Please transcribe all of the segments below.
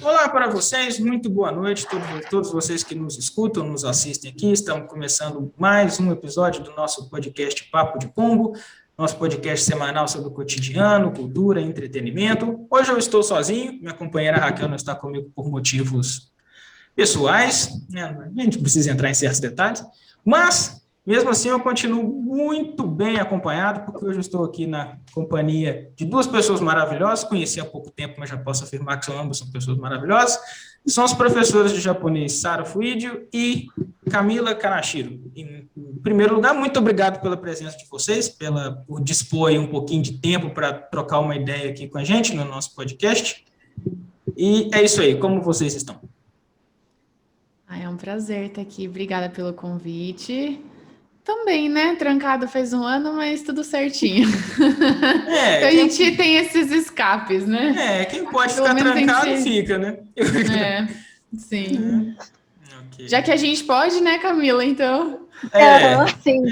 Olá para vocês, muito boa noite, todos vocês que nos escutam, nos assistem aqui. Estamos começando mais um episódio do nosso podcast Papo de Pombo, nosso podcast semanal sobre o cotidiano, cultura, entretenimento. Hoje eu estou sozinho, minha companheira Raquel não está comigo por motivos pessoais, né? A gente precisa entrar em certos detalhes, mas mesmo assim eu continuo muito bem acompanhado, porque hoje eu estou aqui na companhia de duas pessoas maravilhosas, conheci há pouco tempo, mas já posso afirmar que ambas são pessoas maravilhosas, são os professores de japonês Sara Fuidio e Camila Kanashiro. Em primeiro lugar, muito obrigado pela presença de vocês, por dispor aí um pouquinho de tempo para trocar uma ideia aqui com a gente no nosso podcast. E é isso aí, como vocês estão? É um prazer estar aqui. Obrigada pelo convite. Também, né? Trancado faz um ano, mas tudo certinho. Então a gente tem esses escapes, né? Quem pode ficar trancado fica, né? Sim. Okay. Já que a gente pode, né, Camila? Então. Sim.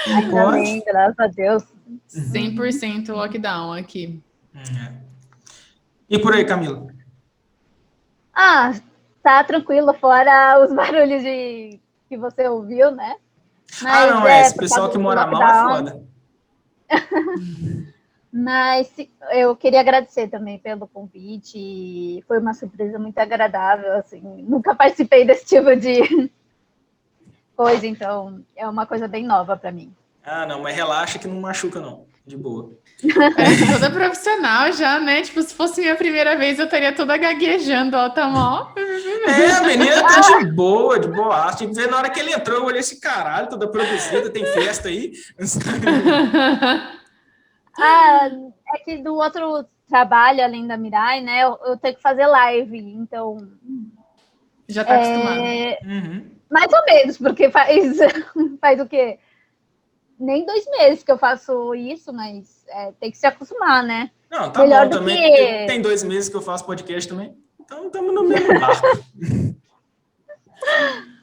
Ainda bem, graças a Deus. 100% lockdown aqui. E por aí, Camila? Tá tranquilo, fora os barulhos que você ouviu, né? Mas, esse pessoal que mora mal é foda. Mas eu queria agradecer também pelo convite, foi uma surpresa muito agradável, assim, nunca participei desse tipo de coisa, então é uma coisa bem nova para mim. Não, mas relaxa que não machuca não, de boa. Toda profissional já, né? Tipo, se fosse minha primeira vez, eu estaria toda gaguejando, ó, tá mó. A menina tá de boa, de boa. Tinha que ver na hora que ele entrou, eu olhei esse caralho, toda produzida, tem festa aí. É que do outro trabalho, além da Mirai, né, eu tenho que fazer live, então... Já tá acostumado. Mais ou menos, porque faz o quê? Nem 2 meses que eu faço isso, mas tem que se acostumar, né? Não, tá melhor bom também. Tem 2 meses que eu faço podcast também, então estamos no mesmo barco.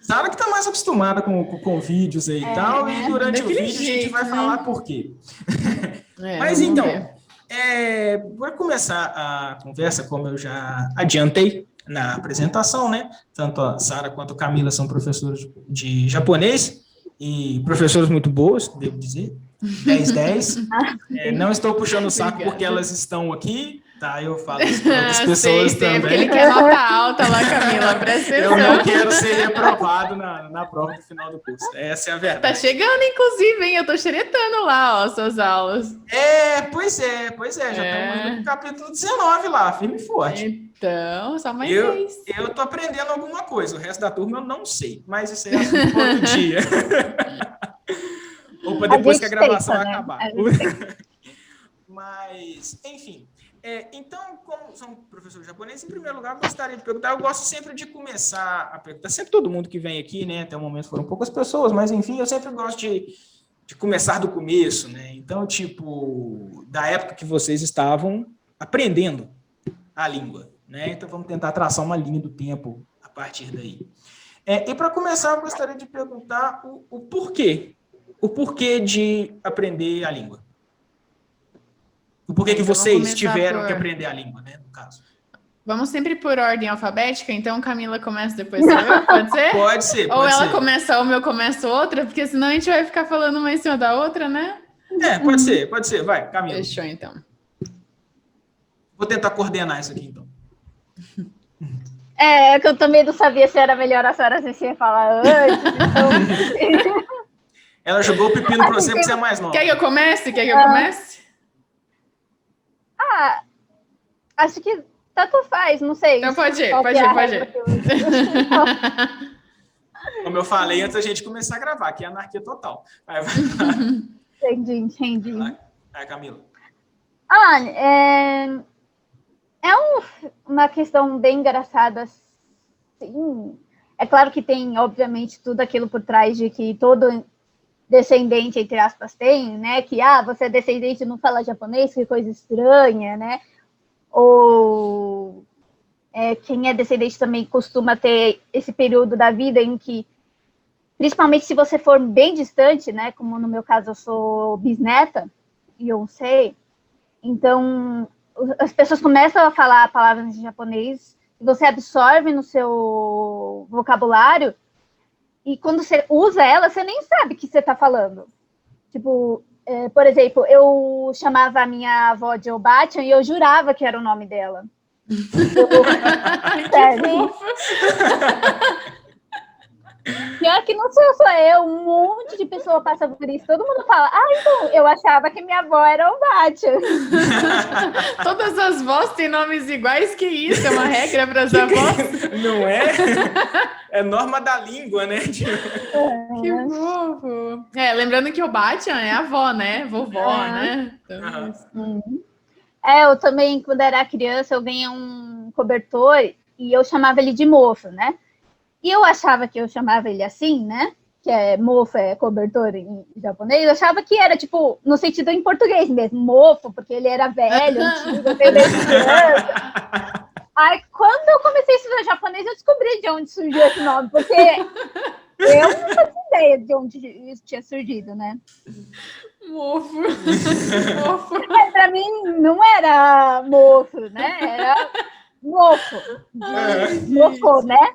Sara que tá mais acostumada com vídeos aí e tal, e durante o vídeo a gente vai falar por quê. Mas então, para começar a conversa, como eu já adiantei na apresentação, né? Tanto a Sara quanto a Camila são professores de japonês e professoras muito boas, devo dizer. 10/10. Não estou puxando o saco porque elas estão aqui, tá? Eu falo isso para outras pessoas também. Porque ele quer nota alta lá, Camila, presta atenção. Eu não quero ser reprovado na prova do final do curso. Essa é a verdade. Tá chegando, inclusive, hein? Eu tô xeretando lá, ó, suas aulas. Pois é. Já estamos indo pro capítulo 19 lá, firme e forte. Então, só mais 10. Eu tô aprendendo alguma coisa, o resto da turma eu não sei, mas isso é assunto para outro dia. Ou para depois que a gravação acabar. Mas, enfim. Então, como são professores japoneses, em primeiro lugar, eu gostaria de perguntar, eu gosto sempre de começar a perguntar, sempre todo mundo que vem aqui, né, até o momento foram poucas pessoas, mas enfim, eu sempre gosto de começar do começo, né, então, tipo, da época que vocês estavam aprendendo a língua, né, então vamos tentar traçar uma linha do tempo a partir daí. E para começar, eu gostaria de perguntar o porquê de aprender a língua. O porquê que vocês tiveram que aprender a língua, né, no caso. Vamos sempre por ordem alfabética, então Camila começa depois eu, pode ser? Pode ser. Ou ela começa uma, eu começo outra, porque senão a gente vai ficar falando uma em cima da outra, né? Pode ser, vai, Camila. Fechou, então. Vou tentar coordenar isso aqui, então. Que eu também não sabia se era melhor a senhora se falar antes, então... Ela jogou o pepino para você porque você é mais nova. Quer que eu comece? Acho que tanto faz, não sei. Então pode ir. Como eu falei antes da gente começar a gravar, aqui é anarquia total. Vai. Entendi. Vai, Camila. Uma questão bem engraçada, sim. É claro que tem, obviamente, tudo aquilo por trás de que todo descendente, entre aspas, tem, né? Que, você é descendente e não fala japonês, que coisa estranha, né? Ou quem é descendente também costuma ter esse período da vida em que, principalmente se você for bem distante, né? Como no meu caso eu sou bisneta, e eu sei, então as pessoas começam a falar palavras em japonês, e você absorve no seu vocabulário, e quando você usa ela, você nem sabe o que você está falando. Tipo, por exemplo, eu chamava a minha avó de Obachan e eu jurava que era o nome dela. Sério. Pior que não sou só eu, um monte de pessoa passa por isso. Todo mundo fala, então, eu achava que minha avó era Obachan. Todas as vós têm nomes iguais, que isso? É uma regra para as avós? Não é? É norma da língua, né? Que fofo. Lembrando que o Obachan é avó, né? Vovó, né? Então, eu também, quando era criança, eu ganhei um cobertor e eu chamava ele de mofo, né? E eu achava que eu chamava ele assim, né? Que mofo é cobertor em japonês. Eu achava que era, tipo, no sentido em português mesmo, mofo, porque ele era velho, antigo, eu tenho desde criança. Aí, quando eu comecei a estudar japonês, eu descobri de onde surgiu esse nome, porque eu não fazia ideia de onde isso tinha surgido, né? Mofo. Pra mim, não era mofo, né? Era mofo. Mofo, né?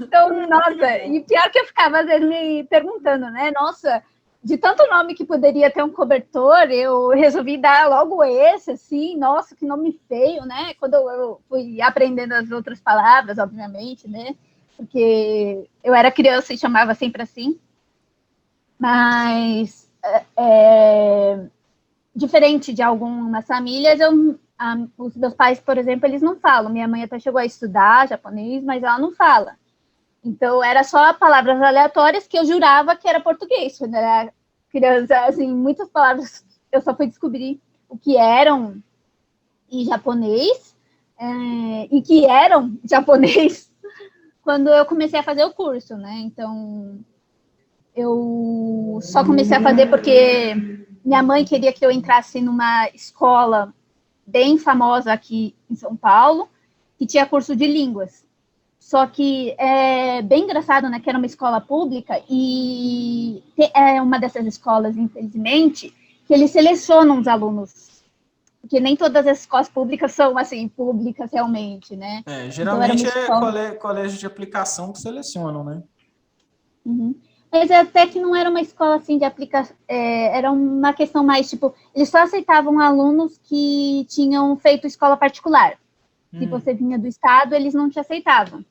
Então, nossa, e pior que eu ficava, às vezes, me perguntando, né? Nossa, de tanto nome que poderia ter um cobertor, eu resolvi dar logo esse, assim, nossa, que nome feio, né? Quando eu fui aprendendo as outras palavras, obviamente, né? Porque eu era criança e chamava sempre assim. Mas, diferente de algumas famílias, os meus pais, por exemplo, eles não falam. Minha mãe até chegou a estudar japonês, mas ela não fala. Então, era só palavras aleatórias que eu jurava que era português. Quando eu era criança, assim, muitas palavras eu só fui descobrir o que eram em japonês e que eram japonês quando eu comecei a fazer o curso, né? Então, eu só comecei a fazer porque minha mãe queria que eu entrasse numa escola bem famosa aqui em São Paulo, que tinha curso de línguas. Só que é bem engraçado, né, que era uma escola pública e é uma dessas escolas, infelizmente, que eles selecionam os alunos. Porque nem todas as escolas públicas são, assim, públicas realmente, né? Geralmente então, colégio de aplicação que selecionam, né? Uhum. Mas até que não era uma escola, assim, de aplicação, era uma questão mais, tipo, eles só aceitavam alunos que tinham feito escola particular. Se você vinha do estado, eles não te aceitavam.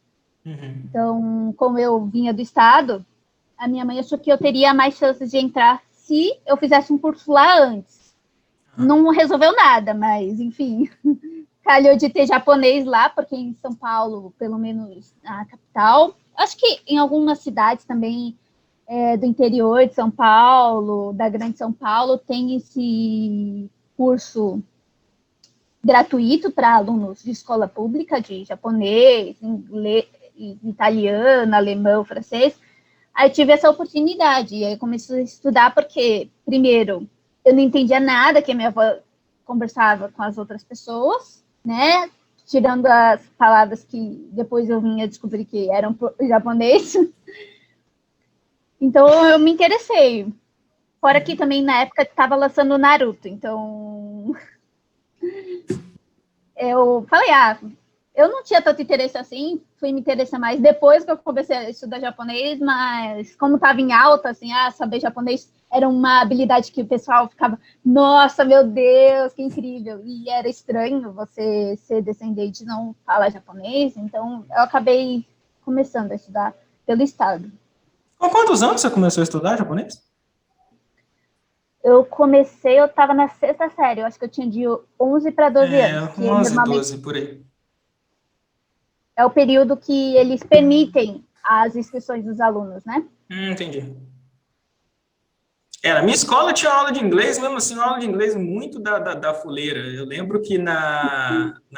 Então, como eu vinha do estado, a minha mãe achou que eu teria mais chances de entrar se eu fizesse um curso lá antes. Não resolveu nada, mas, enfim, calhou de ter japonês lá, porque em São Paulo, pelo menos na capital, acho que em algumas cidades também do interior de São Paulo, da Grande São Paulo, tem esse curso gratuito para alunos de escola pública, de japonês, inglês, italiano, alemão, francês. Aí tive essa oportunidade, e aí comecei a estudar porque, primeiro, eu não entendia nada que a minha avó conversava com as outras pessoas, né? Tirando as palavras que depois eu vinha descobrir que eram japonês. Então, eu me interessei. Fora que também, na época, estava lançando o Naruto, então eu falei, eu não tinha tanto interesse assim, fui me interessar mais depois que eu comecei a estudar japonês, mas como estava em alta, assim, saber japonês era uma habilidade que o pessoal ficava, nossa, meu Deus, que incrível, e era estranho você ser descendente e não falar japonês, então eu acabei começando a estudar pelo estado. Com quantos anos você começou a estudar japonês? Eu estava na 6ª série, eu acho que eu tinha de 11 para 12 anos. 11, 12, por aí. É o período que eles permitem as inscrições dos alunos, né? Entendi. Na minha escola tinha aula de inglês, mesmo assim, uma aula de inglês muito da fuleira. Eu lembro que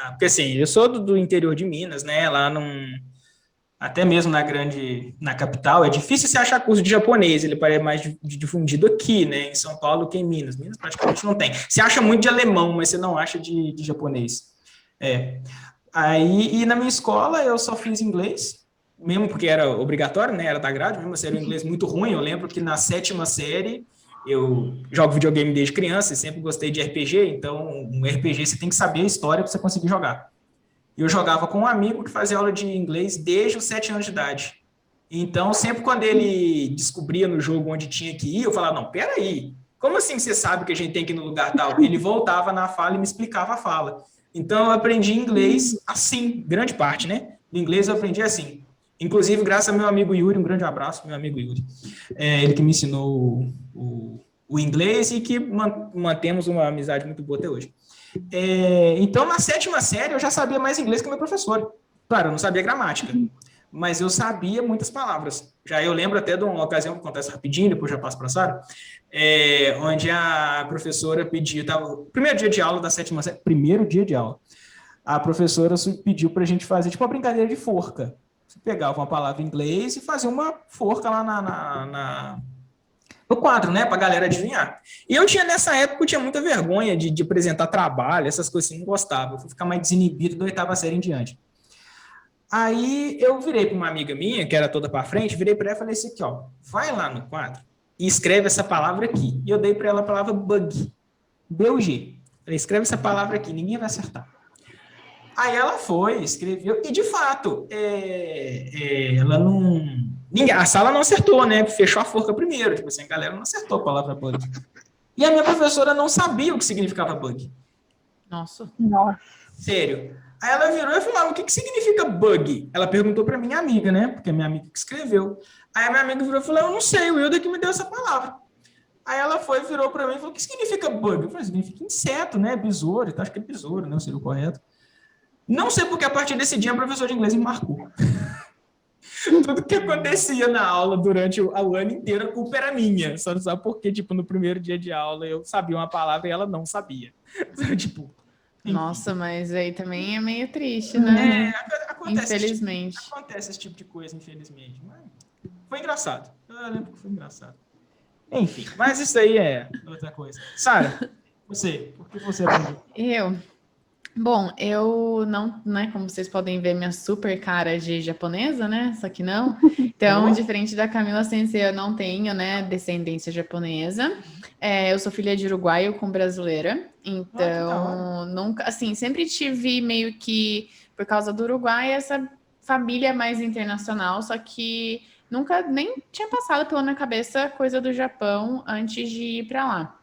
porque assim, eu sou do interior de Minas, né? Lá até mesmo na capital, é difícil você achar curso de japonês, ele parece mais difundido aqui, né, em São Paulo que em Minas. Minas praticamente não tem. Você acha muito de alemão, mas você não acha de japonês. Aí, e na minha escola eu só fiz inglês, mesmo porque era obrigatório, né, era da grade, mesmo assim era um inglês muito ruim. Eu lembro que na 7ª série eu jogo videogame desde criança e sempre gostei de RPG, então um RPG você tem que saber a história para você conseguir jogar. Eu jogava com um amigo que fazia aula de inglês desde os 7 anos de idade. Então, sempre quando ele descobria no jogo onde tinha que ir, eu falava, não, peraí, como assim você sabe que a gente tem que ir no lugar tal? Ele voltava na fala e me explicava a fala. Então, eu aprendi inglês assim, grande parte, né? Do inglês eu aprendi assim. Inclusive, graças ao meu amigo Yuri, um grande abraço, meu amigo Yuri. Ele que me ensinou o inglês e que mantemos uma amizade muito boa até hoje. Então, na 7ª série, eu já sabia mais inglês que o meu professor. Claro, eu não sabia gramática, mas eu sabia muitas palavras. Já eu lembro até de uma ocasião, que acontece rapidinho, depois já passo para a Sara, onde a professora pediu, primeiro dia de aula da 7ª série, primeiro dia de aula, a professora pediu para a gente fazer tipo uma brincadeira de forca. Você pegava uma palavra em inglês e fazia uma forca lá no quadro, né, para a galera adivinhar. E eu nessa época, eu tinha muita vergonha de apresentar trabalho, essas coisas assim, não gostava. Eu fui ficar mais desinibido da 8ª série em diante. Aí eu virei para uma amiga minha, que era toda para frente, virei para ela e falei assim, aqui, ó, vai lá no quadro e escreve essa palavra aqui. E eu dei para ela a palavra bug, B-U-G. Falei, escreve essa palavra aqui, ninguém vai acertar. Aí ela foi, escreveu, e de fato, ela não... a sala não acertou, né? Fechou a forca primeiro, tipo assim, a galera não acertou a palavra bug. E a minha professora não sabia o que significava bug. Nossa. Sério. Aí ela virou e falou, o que significa bug? Ela perguntou para minha amiga, né? Porque é minha amiga que escreveu. Aí a minha amiga virou e falou, eu não sei, o Wilder que me deu essa palavra. Aí ela virou para mim e falou, o que significa bug? Eu falei, significa inseto, né? Besouro, então acho que é besouro, né? Seria o correto. Não sei porque a partir desse dia a professora de inglês me marcou. Tudo que acontecia na aula durante o ano inteiro, a culpa era minha. Só não sabe por quê, tipo, no primeiro dia de aula eu sabia uma palavra e ela não sabia. Tipo... Enfim. Nossa, mas aí também é meio triste, né? Acontece infelizmente. Acontece esse tipo de coisa, infelizmente. Mas foi engraçado. Eu lembro que foi engraçado. Enfim, mas isso aí é outra coisa. Sara, você, por que você aprendeu? Bom, eu não, né, como vocês podem ver, minha super cara de japonesa, né, só que não. Então, diferente da Camila Sensei, eu não tenho, né, descendência japonesa. Eu sou filha de uruguaio com brasileira, então, nunca, assim, sempre tive meio que, por causa do Uruguai, essa família mais internacional, só que nunca nem tinha passado pela minha cabeça coisa do Japão antes de ir para lá.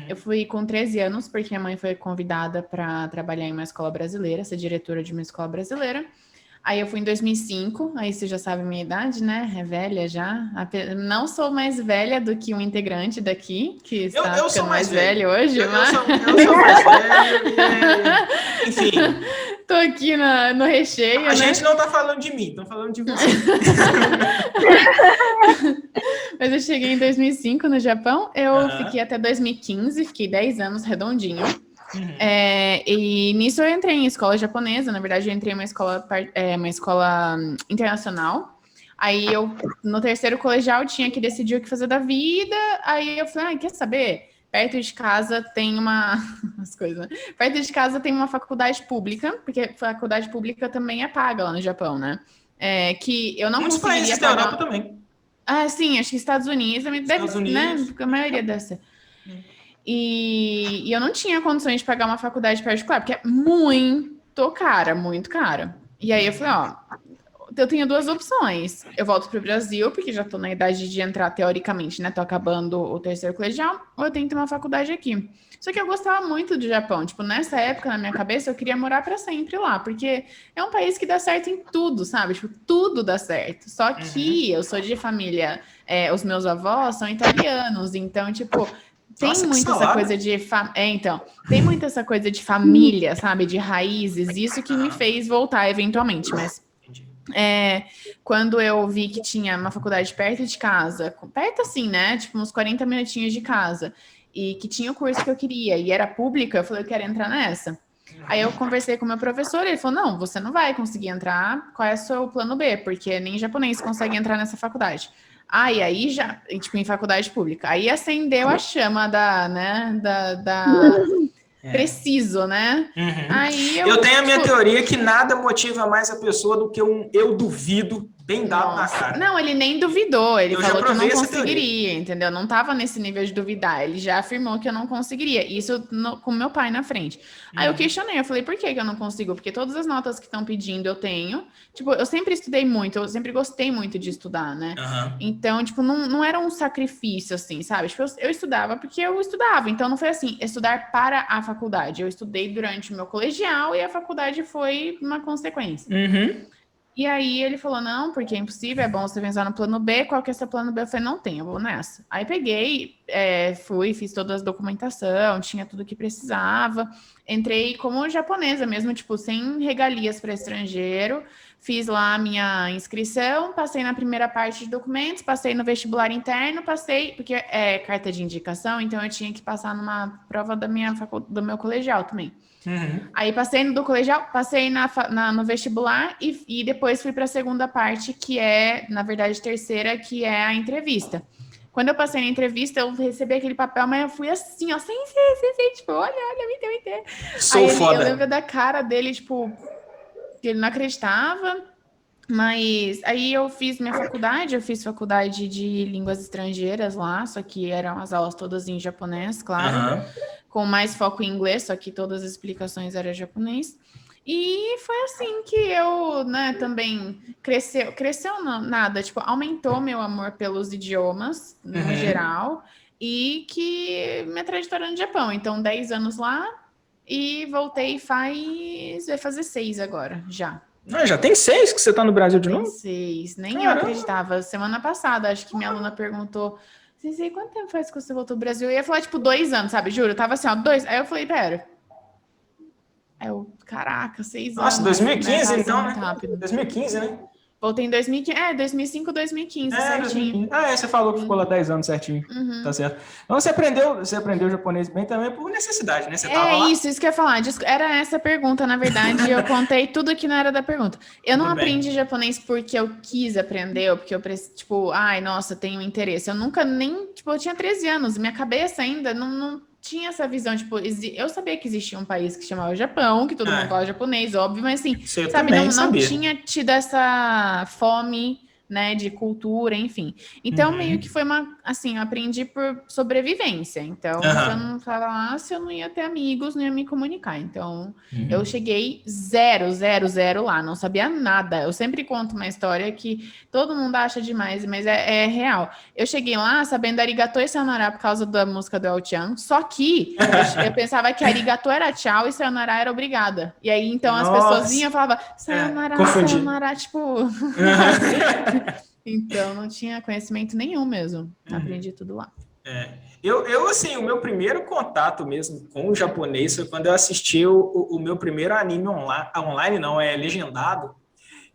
Eu fui com 13 anos, porque minha mãe foi convidada para trabalhar em uma escola brasileira, ser diretora de uma escola brasileira. Aí eu fui em 2005, aí você já sabe a minha idade, né? É velha já. Não sou mais velha do que um integrante daqui, que está eu ficando mais velho hoje. Eu sou mais velho, enfim. Tô aqui no recheio, A gente não tá falando de mim, tô falando de você. Mas eu cheguei em 2005 no Japão, eu fiquei até 2015, fiquei 10 anos redondinho. E nisso eu entrei em escola japonesa, na verdade eu entrei em uma escola internacional. Aí eu, no terceiro colegial, tinha que decidir o que fazer da vida. Aí eu falei, quer saber? Perto de casa tem Perto de casa tem uma faculdade pública, porque faculdade pública também é paga lá no Japão, né? Que eu não Muitos conseguiria países pagar... da Europa também. Sim, acho que Estados Unidos também deve ser, né? Porque a maioria deve ser. E eu não tinha condições de pagar uma faculdade particular, porque é muito cara. E aí eu falei, eu tenho 2 opções. Eu volto para o Brasil, porque já estou na idade de entrar teoricamente, né? Tô acabando o terceiro colegial, ou eu tento uma faculdade aqui. Só que eu gostava muito do Japão. Tipo, nessa época, na minha cabeça, eu queria morar para sempre lá, porque é um país que dá certo em tudo, sabe? Tipo, tudo dá certo. Só que eu sou de família, os meus avós são italianos, então, tipo... Tem muito essa coisa de... tem muito essa coisa de família, sabe? De raízes. Isso que me fez voltar eventualmente. Mas quando eu vi que tinha uma faculdade perto de casa, perto assim, né? Tipo, uns 40 minutinhos de casa, e que tinha o curso que eu queria, e era pública, eu falei, eu quero entrar nessa. Aí eu conversei com o meu professor, ele falou, não, você não vai conseguir entrar, qual é o seu plano B? Porque nem japonês consegue entrar nessa faculdade. E aí já, tipo, em faculdade pública. Aí acendeu a chama preciso, né? Aí eu tenho a minha teoria que nada motiva mais a pessoa do que eu duvido bem dado na cara. Não, ele nem duvidou, ele falou que eu não conseguiria, teoria. entendeu? Não estava nesse nível de duvidar, ele já afirmou que eu não conseguiria, isso com meu pai na frente. Aí eu questionei, eu falei, por que eu não consigo? Porque todas as notas que estão pedindo eu tenho, tipo, eu sempre estudei muito, eu sempre gostei muito de estudar, né? Então, tipo, não era um sacrifício, assim, sabe? Tipo, eu estudava porque eu estudava, então não foi assim, estudar para a faculdade, eu estudei durante o meu colegial e a faculdade foi uma consequência. E aí ele falou, não, porque é impossível, é bom você pensar no plano B, qual que é seu plano B? Eu falei, não tem, eu vou nessa. Aí peguei, fiz toda a documentação, tinha tudo que precisava, entrei como japonesa mesmo, tipo, sem regalias para estrangeiro, fiz lá a minha inscrição, passei na primeira parte de documentos, passei no vestibular interno, passei, porque é carta de indicação, então eu tinha que passar numa prova do meu colegial também. Aí passei no do colegial, passei no vestibular e depois fui para a segunda parte, que é, na verdade, terceira, que é a entrevista. Quando eu passei na entrevista, eu recebi aquele papel, mas eu fui assim, ó, sem tipo, olha, me dê. Sou foda. Eu lembro da cara dele, tipo, que ele não acreditava, mas aí eu fiz minha faculdade, eu fiz faculdade de línguas estrangeiras lá, só que eram as aulas todas em japonês, claro. Com mais foco em inglês, só que todas as explicações eram japonês. E foi assim que eu, né, também cresceu não, nada, tipo, aumentou meu amor pelos idiomas, no geral, e que minha trajetória no Japão. Então, 10 anos lá e voltei vai fazer 6 agora, já. Já tem 6 que você tá no Brasil de novo? Tem 6, nem eu acreditava. Semana passada, acho que minha aluna perguntou, Zizê, quanto tempo faz que você voltou ao Brasil? Eu ia falar, tipo, 2 anos, sabe? Juro, eu tava assim, ó, 2. Aí eu falei, pera. Aí eu, caraca, 6 anos. Nossa, 2015 né? então, né? Rápido. 2015, né? Voltei em 2015, 2005, 2015, certinho. Você falou que ficou lá 10 anos certinho. Tá certo. Então você aprendeu japonês bem também por necessidade, né? Você tava lá. Isso que eu ia falar. Era essa a pergunta, na verdade. Eu contei tudo que não era da pergunta. Eu não aprendi japonês porque eu quis aprender, ou porque eu, tipo, ai, nossa, tenho interesse. Eu nunca nem, tipo, eu tinha 13 anos, minha cabeça ainda não tinha essa visão, tipo, eu sabia que existia um país que chamava Japão, que todo mundo falava japonês, óbvio, mas assim, sabe, não tinha tido essa fome, né, de cultura, enfim. Então, meio que foi assim, eu aprendi por sobrevivência. Então, se eu não falasse, eu não ia ter amigos, não ia me comunicar. Então, eu cheguei 0 lá, não sabia nada. Eu sempre conto uma história que todo mundo acha demais, mas é real. Eu cheguei lá sabendo arigato e sayonara por causa da música do El-chan, só que eu pensava que arigato era tchau e sayonara era obrigada. E aí, então, as pessoas vinham e falavam sayonara, tipo... Então, não tinha conhecimento nenhum mesmo. Aprendi tudo lá. Eu, assim, o meu primeiro contato mesmo com o japonês foi quando eu assisti o meu primeiro anime online, não, legendado,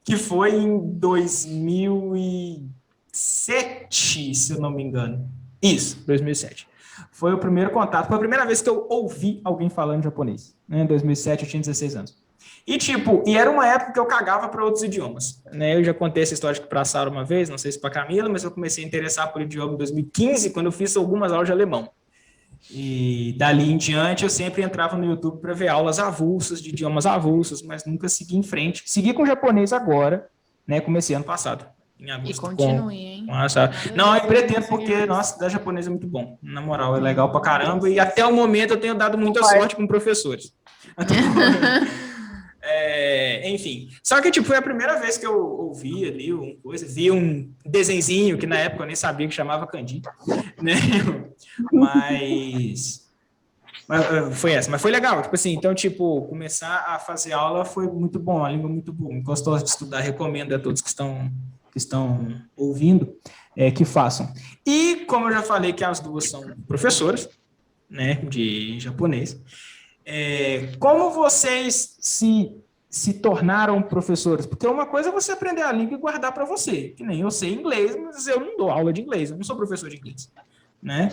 que foi em 2007, se eu não me engano. Isso, 2007. Foi o primeiro contato, foi a primeira vez que eu ouvi alguém falando japonês. Em 2007, eu tinha 16 anos. E, era uma época que eu cagava para outros idiomas, né? Eu já contei essa história para a Sara uma vez, não sei se para a Camila, mas eu comecei a interessar por idioma em 2015, quando eu fiz algumas aulas de alemão. E dali em diante, eu sempre entrava no YouTube para ver aulas avulsas, de idiomas avulsos, mas nunca segui em frente. Segui com japonês agora, né? Comecei ano passado, em agosto. E continue, hein? Não, eu pretendo, porque, nossa, da japonês é muito bom. Na moral, é legal pra caramba. E até o momento eu tenho dado muita sorte com professores. Enfim, só que foi a primeira vez que eu ouvi ali vi um desenzinho que na época eu nem sabia que chamava kanji, né? Mas foi essa, mas foi legal, então, começar a fazer aula foi muito bom, a língua muito boa, gostoso de estudar, recomendo a todos que estão ouvindo, que façam. E, como eu já falei que as duas são professoras, né, de japonês, como vocês se tornaram professores? Porque uma coisa é você aprender a língua e guardar para você, que nem eu sei inglês, mas eu não dou aula de inglês, eu não sou professor de inglês, né?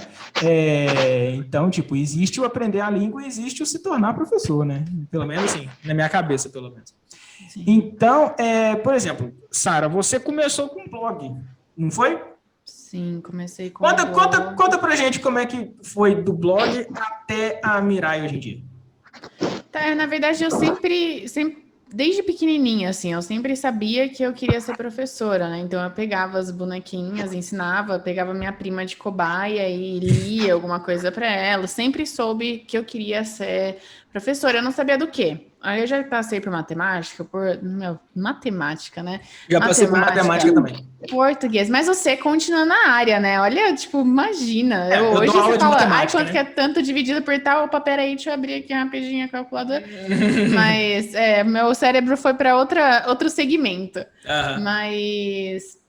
Então, existe o aprender a língua e existe o se tornar professor, né? Pelo menos assim, na minha cabeça, pelo menos. Sim. Então, por exemplo, Sara, você começou com um blog, não foi? Sim, comecei com Conta pra gente como é que foi do blog até a Mirai hoje em dia. Na verdade, eu sempre desde pequenininha, assim, eu sempre sabia que eu queria ser professora, né? Então eu pegava as bonequinhas, ensinava, pegava minha prima de cobaia e lia alguma coisa para ela. Sempre soube que eu queria ser professora, eu não sabia do quê. Aí eu já passei por matemática, matemática, né? Já passei por matemática também. Português, mas você continua na área, né? Olha, tipo, imagina. Eu Hoje dou aula você de fala, matemática, quanto né? que é tanto dividido por tal? Opa, peraí, deixa eu abrir aqui rapidinho a calculadora. Mas meu cérebro foi para outro segmento. Mas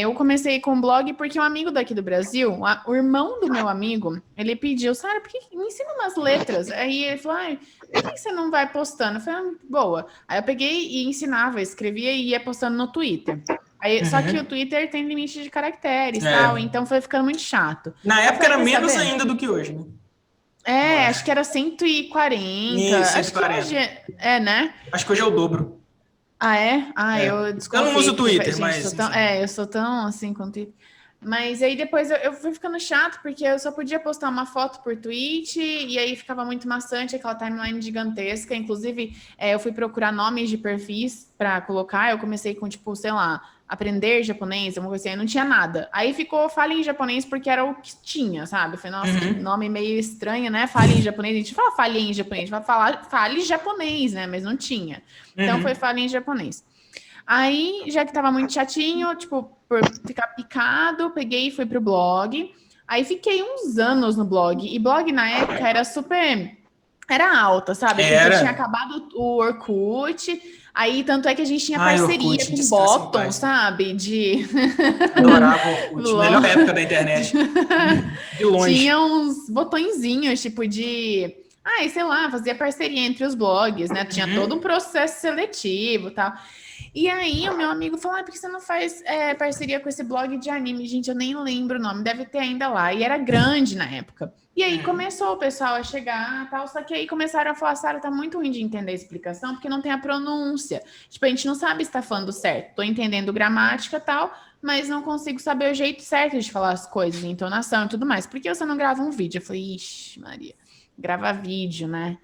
eu comecei com blog porque um amigo daqui do Brasil, o irmão do meu amigo, ele pediu, Sara, por que me ensina umas letras? Aí ele falou, por que você não vai postando? Eu falei, boa. Aí eu peguei e ensinava, escrevia e ia postando no Twitter. Aí, só que o Twitter tem limite de caracteres e tal, então foi ficando muito chato. Na época era menos ainda do que hoje, né? Acho que era 140. Isso, acho 140. que hoje né? Acho que hoje é o dobro. Ah, é? Eu desconfio. Eu não uso o Twitter, gente, mas... eu sou tão assim com o Twitter. Mas aí depois eu fui ficando chato, porque eu só podia postar uma foto por tweet, e aí ficava muito maçante, aquela timeline gigantesca. Inclusive, eu fui procurar nomes de perfis para colocar, eu comecei com, tipo, sei lá, aprender japonês, uma coisa assim, aí não tinha nada. Aí ficou fale em japonês porque era o que tinha, sabe? Eu falei, nossa, que nome meio estranho, né? Fale em japonês, a gente fala fale em japonês, vai falar fale japonês, né? Mas não tinha. Então foi fale em japonês. Aí, já que tava muito chatinho, tipo, por ficar picado, peguei e fui pro blog. Aí fiquei uns anos no blog. E blog na época era super... Era alta, sabe? Porque tinha acabado o Orkut. Aí, tanto é que a gente tinha parceria Orkut, com Bottom, sabe? Adorava o Orkut. Melhor época da internet. De longe. Tinha uns botõezinhos, tipo, de... sei lá, fazia parceria entre os blogs, né? Tinha todo um processo seletivo e tal. E aí, o meu amigo falou, por que você não faz parceria com esse blog de anime? Gente, eu nem lembro o nome, deve ter ainda lá. E era grande na época. E aí, começou o pessoal a chegar, tal, só que aí começaram a falar, Sara, tá muito ruim de entender a explicação, porque não tem a pronúncia. Tipo, a gente não sabe se tá falando certo. Tô entendendo gramática e tal, mas não consigo saber o jeito certo de falar as coisas, entonação e tudo mais. Por que você não grava um vídeo? Eu falei, ixi, Maria. Gravar vídeo, né?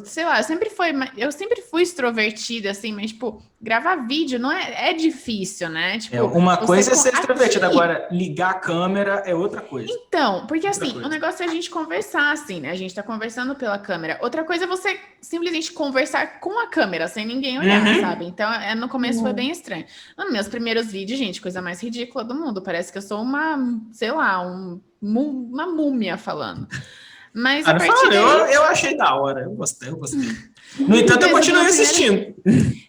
Sei lá, eu sempre fui extrovertida, assim, mas, tipo, gravar vídeo não é difícil, né? Tipo, uma coisa é ser extrovertida, agora ligar a câmera é outra coisa. Então, porque o negócio é a gente conversar, assim, né? A gente tá conversando pela câmera. Outra coisa é você simplesmente conversar com a câmera, sem ninguém olhar, sabe? Então, no começo foi bem estranho. Nos meus primeiros vídeos, gente, coisa mais ridícula do mundo. Parece que eu sou uma, sei lá, uma múmia falando. Mas a partir daí... eu achei da hora, eu gostei. No entanto, eu continuei assistindo.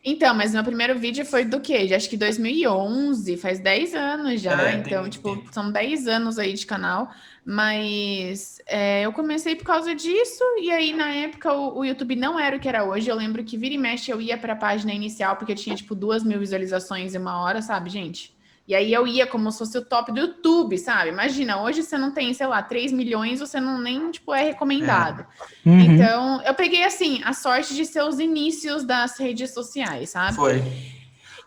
Então, mas meu primeiro vídeo foi do quê? Acho que 2011, faz 10 anos já. Então, tipo, são 10 anos aí de canal. Mas eu comecei por causa disso. E aí, na época, o YouTube não era o que era hoje. Eu lembro que vira e mexe eu ia para a página inicial, porque tinha, tipo, 2.000 visualizações em uma hora, sabe, gente? E aí eu ia como se fosse o top do YouTube, sabe? Imagina, hoje você não tem, sei lá, 3 milhões, você não nem, tipo, é recomendado. Então, eu peguei, assim, a sorte de ser os inícios das redes sociais, sabe? Foi.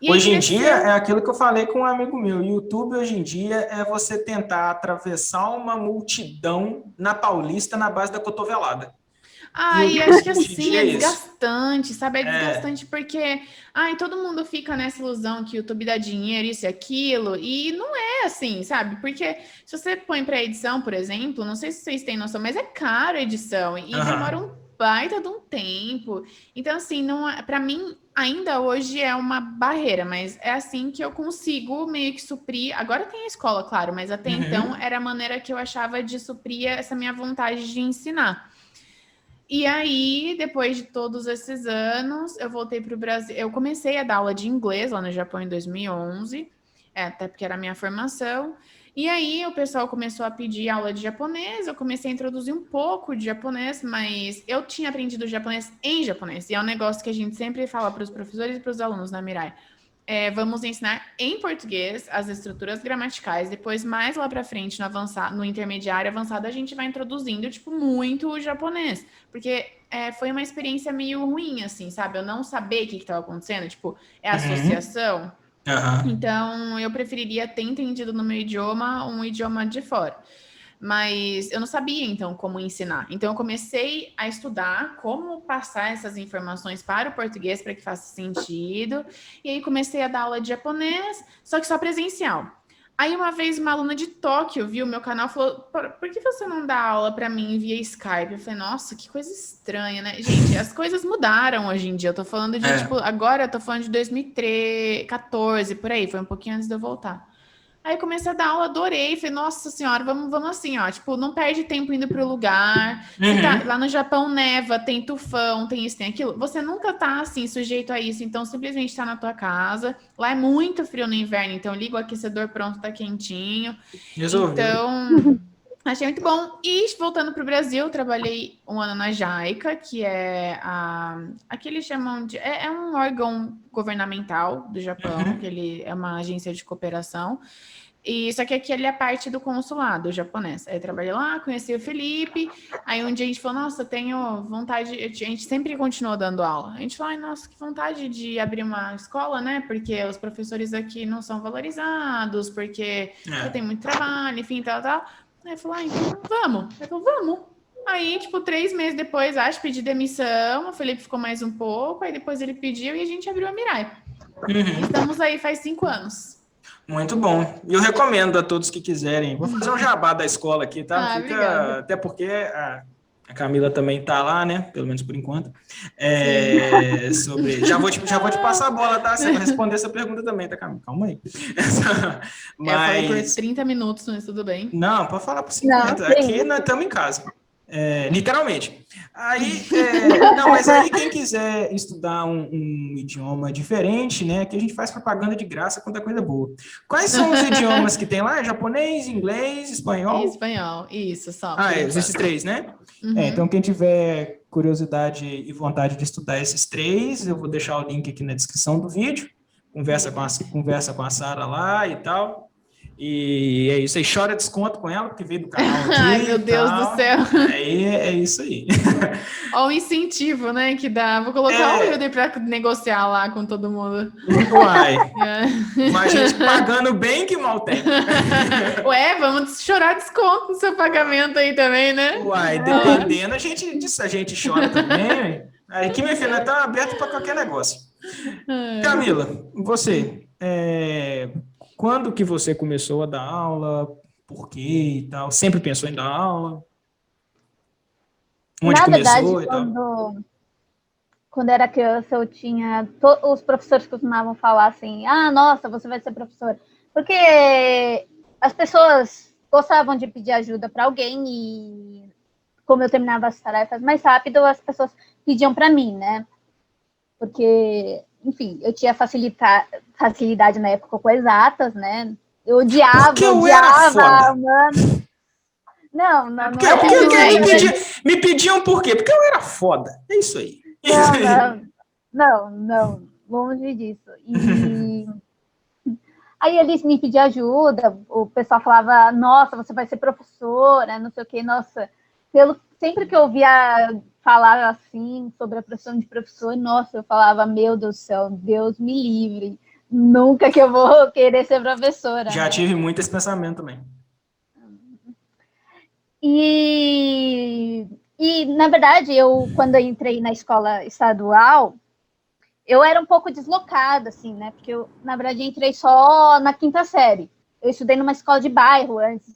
Hoje em dia, é aquilo que eu falei com um amigo meu. YouTube, hoje em dia, é você tentar atravessar uma multidão na Paulista na base da cotovelada. E acho que assim, é desgastante, sabe? É desgastante porque todo mundo fica nessa ilusão que o YouTube dá dinheiro, isso e aquilo, e não é assim, sabe? Porque se você põe para edição, por exemplo, não sei se vocês têm noção, mas é caro a edição e demora um baita de um tempo. Então, assim, não para mim, ainda hoje é uma barreira, mas é assim que eu consigo meio que suprir. Agora tem a escola, claro, mas até então era a maneira que eu achava de suprir essa minha vontade de ensinar. E aí, depois de todos esses anos, eu voltei para o Brasil. Eu comecei a dar aula de inglês lá no Japão em 2011, até porque era a minha formação. E aí, o pessoal começou a pedir aula de japonês. Eu comecei a introduzir um pouco de japonês, mas eu tinha aprendido japonês em japonês. E é um negócio que a gente sempre fala para os professores e para os alunos na Mirai. Vamos ensinar em português as estruturas gramaticais, depois mais lá para frente no intermediário avançado a gente vai introduzindo tipo muito o japonês, porque foi uma experiência meio ruim assim, sabe? Eu não saber o que estava acontecendo, tipo, associação. Então eu preferiria ter entendido no meu idioma um idioma de fora. mas eu não sabia, então, como ensinar. Então, eu comecei a estudar como passar essas informações para o português para que faça sentido. E aí, comecei a dar aula de japonês, só que só presencial. Aí, uma vez, uma aluna de Tóquio viu o meu canal e falou, por que você não dá aula para mim via Skype? Eu falei, nossa, que coisa estranha, né? Gente, as coisas mudaram hoje em dia. Eu tô falando de, tipo, agora eu tô falando de 2014, por aí. Foi um pouquinho antes de eu voltar. Aí comecei a dar aula, adorei. Falei, nossa senhora, vamos assim, ó. Tipo, não perde tempo indo pro lugar. Lá no Japão neva, tem tufão, tem isso, tem aquilo. Você nunca tá, assim, sujeito a isso. Então, simplesmente tá na tua casa. Lá é muito frio no inverno, então liga o aquecedor, pronto, tá quentinho. Resolveu. Então, achei muito bom. E voltando pro Brasil, trabalhei um ano na JICA, que é aqui eles chamam de... É um órgão governamental do Japão, que ele é uma agência de cooperação. E só que aqui ele é parte do consulado japonês. Aí eu trabalhei lá, conheci o Felipe. Aí um dia a gente falou, nossa, tenho vontade... A gente sempre continuou dando aula. A gente falou, ai, nossa, que vontade de abrir uma escola, né? Porque os professores aqui não são valorizados, porque eu tenho muito trabalho, enfim, tal. Aí eu falei, então vamos. Eu falei, vamos. Aí, tipo, 3 meses depois, pedi demissão. O Felipe ficou mais um pouco. Aí depois ele pediu e a gente abriu a Mirai. Estamos aí faz 5 anos. Muito bom. E eu recomendo a todos que quiserem. Vou fazer um jabá da escola aqui, tá? Obrigada. Até porque a Camila também tá lá, né? Pelo menos por enquanto. Já vou te passar a bola, tá? Você vai responder essa pergunta também, tá, Camila? Calma aí. Eu falei por 30 minutos, mas tudo bem. Não, pode falar por 50. Aqui nós estamos em casa. Literalmente. Mas aí quem quiser estudar um idioma diferente, né? Aqui a gente faz propaganda de graça quando é coisa boa. Quais são os idiomas que tem lá? Japonês, inglês, espanhol? Espanhol, isso, só. Esses 3, né? Então quem tiver curiosidade e vontade de estudar esses 3, eu vou deixar o link aqui na descrição do vídeo. Conversa com a Sara lá e tal. E é isso aí, chora desconto com ela, porque veio do canal aqui. Ai, meu Deus do céu. Aí é isso aí. Olha o incentivo, né, que dá. Vou colocar o Hilder para negociar lá com todo mundo. Uai. Mas a gente pagando bem que mal tem. Ué, vamos chorar desconto no seu pagamento aí também, né? Uai, dependendo, a gente chora também. Aqui, minha filha, tá aberto para qualquer negócio. Camila, você... Quando que você começou a dar aula? Por quê e tal? Sempre pensou em dar aula? Onde começou e tal? Quando era criança, eu tinha... Os professores costumavam falar assim, nossa, você vai ser professora. Porque as pessoas gostavam de pedir ajuda para alguém e, como eu terminava as tarefas mais rápido, as pessoas pediam para mim, né? Porque... Enfim, eu tinha facilidade na época com exatas, né? Eu odiava, mano. Não. Me pediam por quê? Porque eu era foda. É isso aí. Não. Longe disso. E aí eles me pediam ajuda, o pessoal falava, nossa, você vai ser professora, não sei o quê. Nossa, sempre que eu ouvia falar assim sobre a profissão de professor, nossa, eu falava, meu Deus do céu, Deus me livre, nunca que eu vou querer ser professora. Já tive muito esse pensamento também. E na verdade, quando eu entrei na escola estadual, eu era um pouco deslocada, assim, né, porque eu, na verdade, entrei só na 5ª série. Eu estudei numa escola de bairro antes.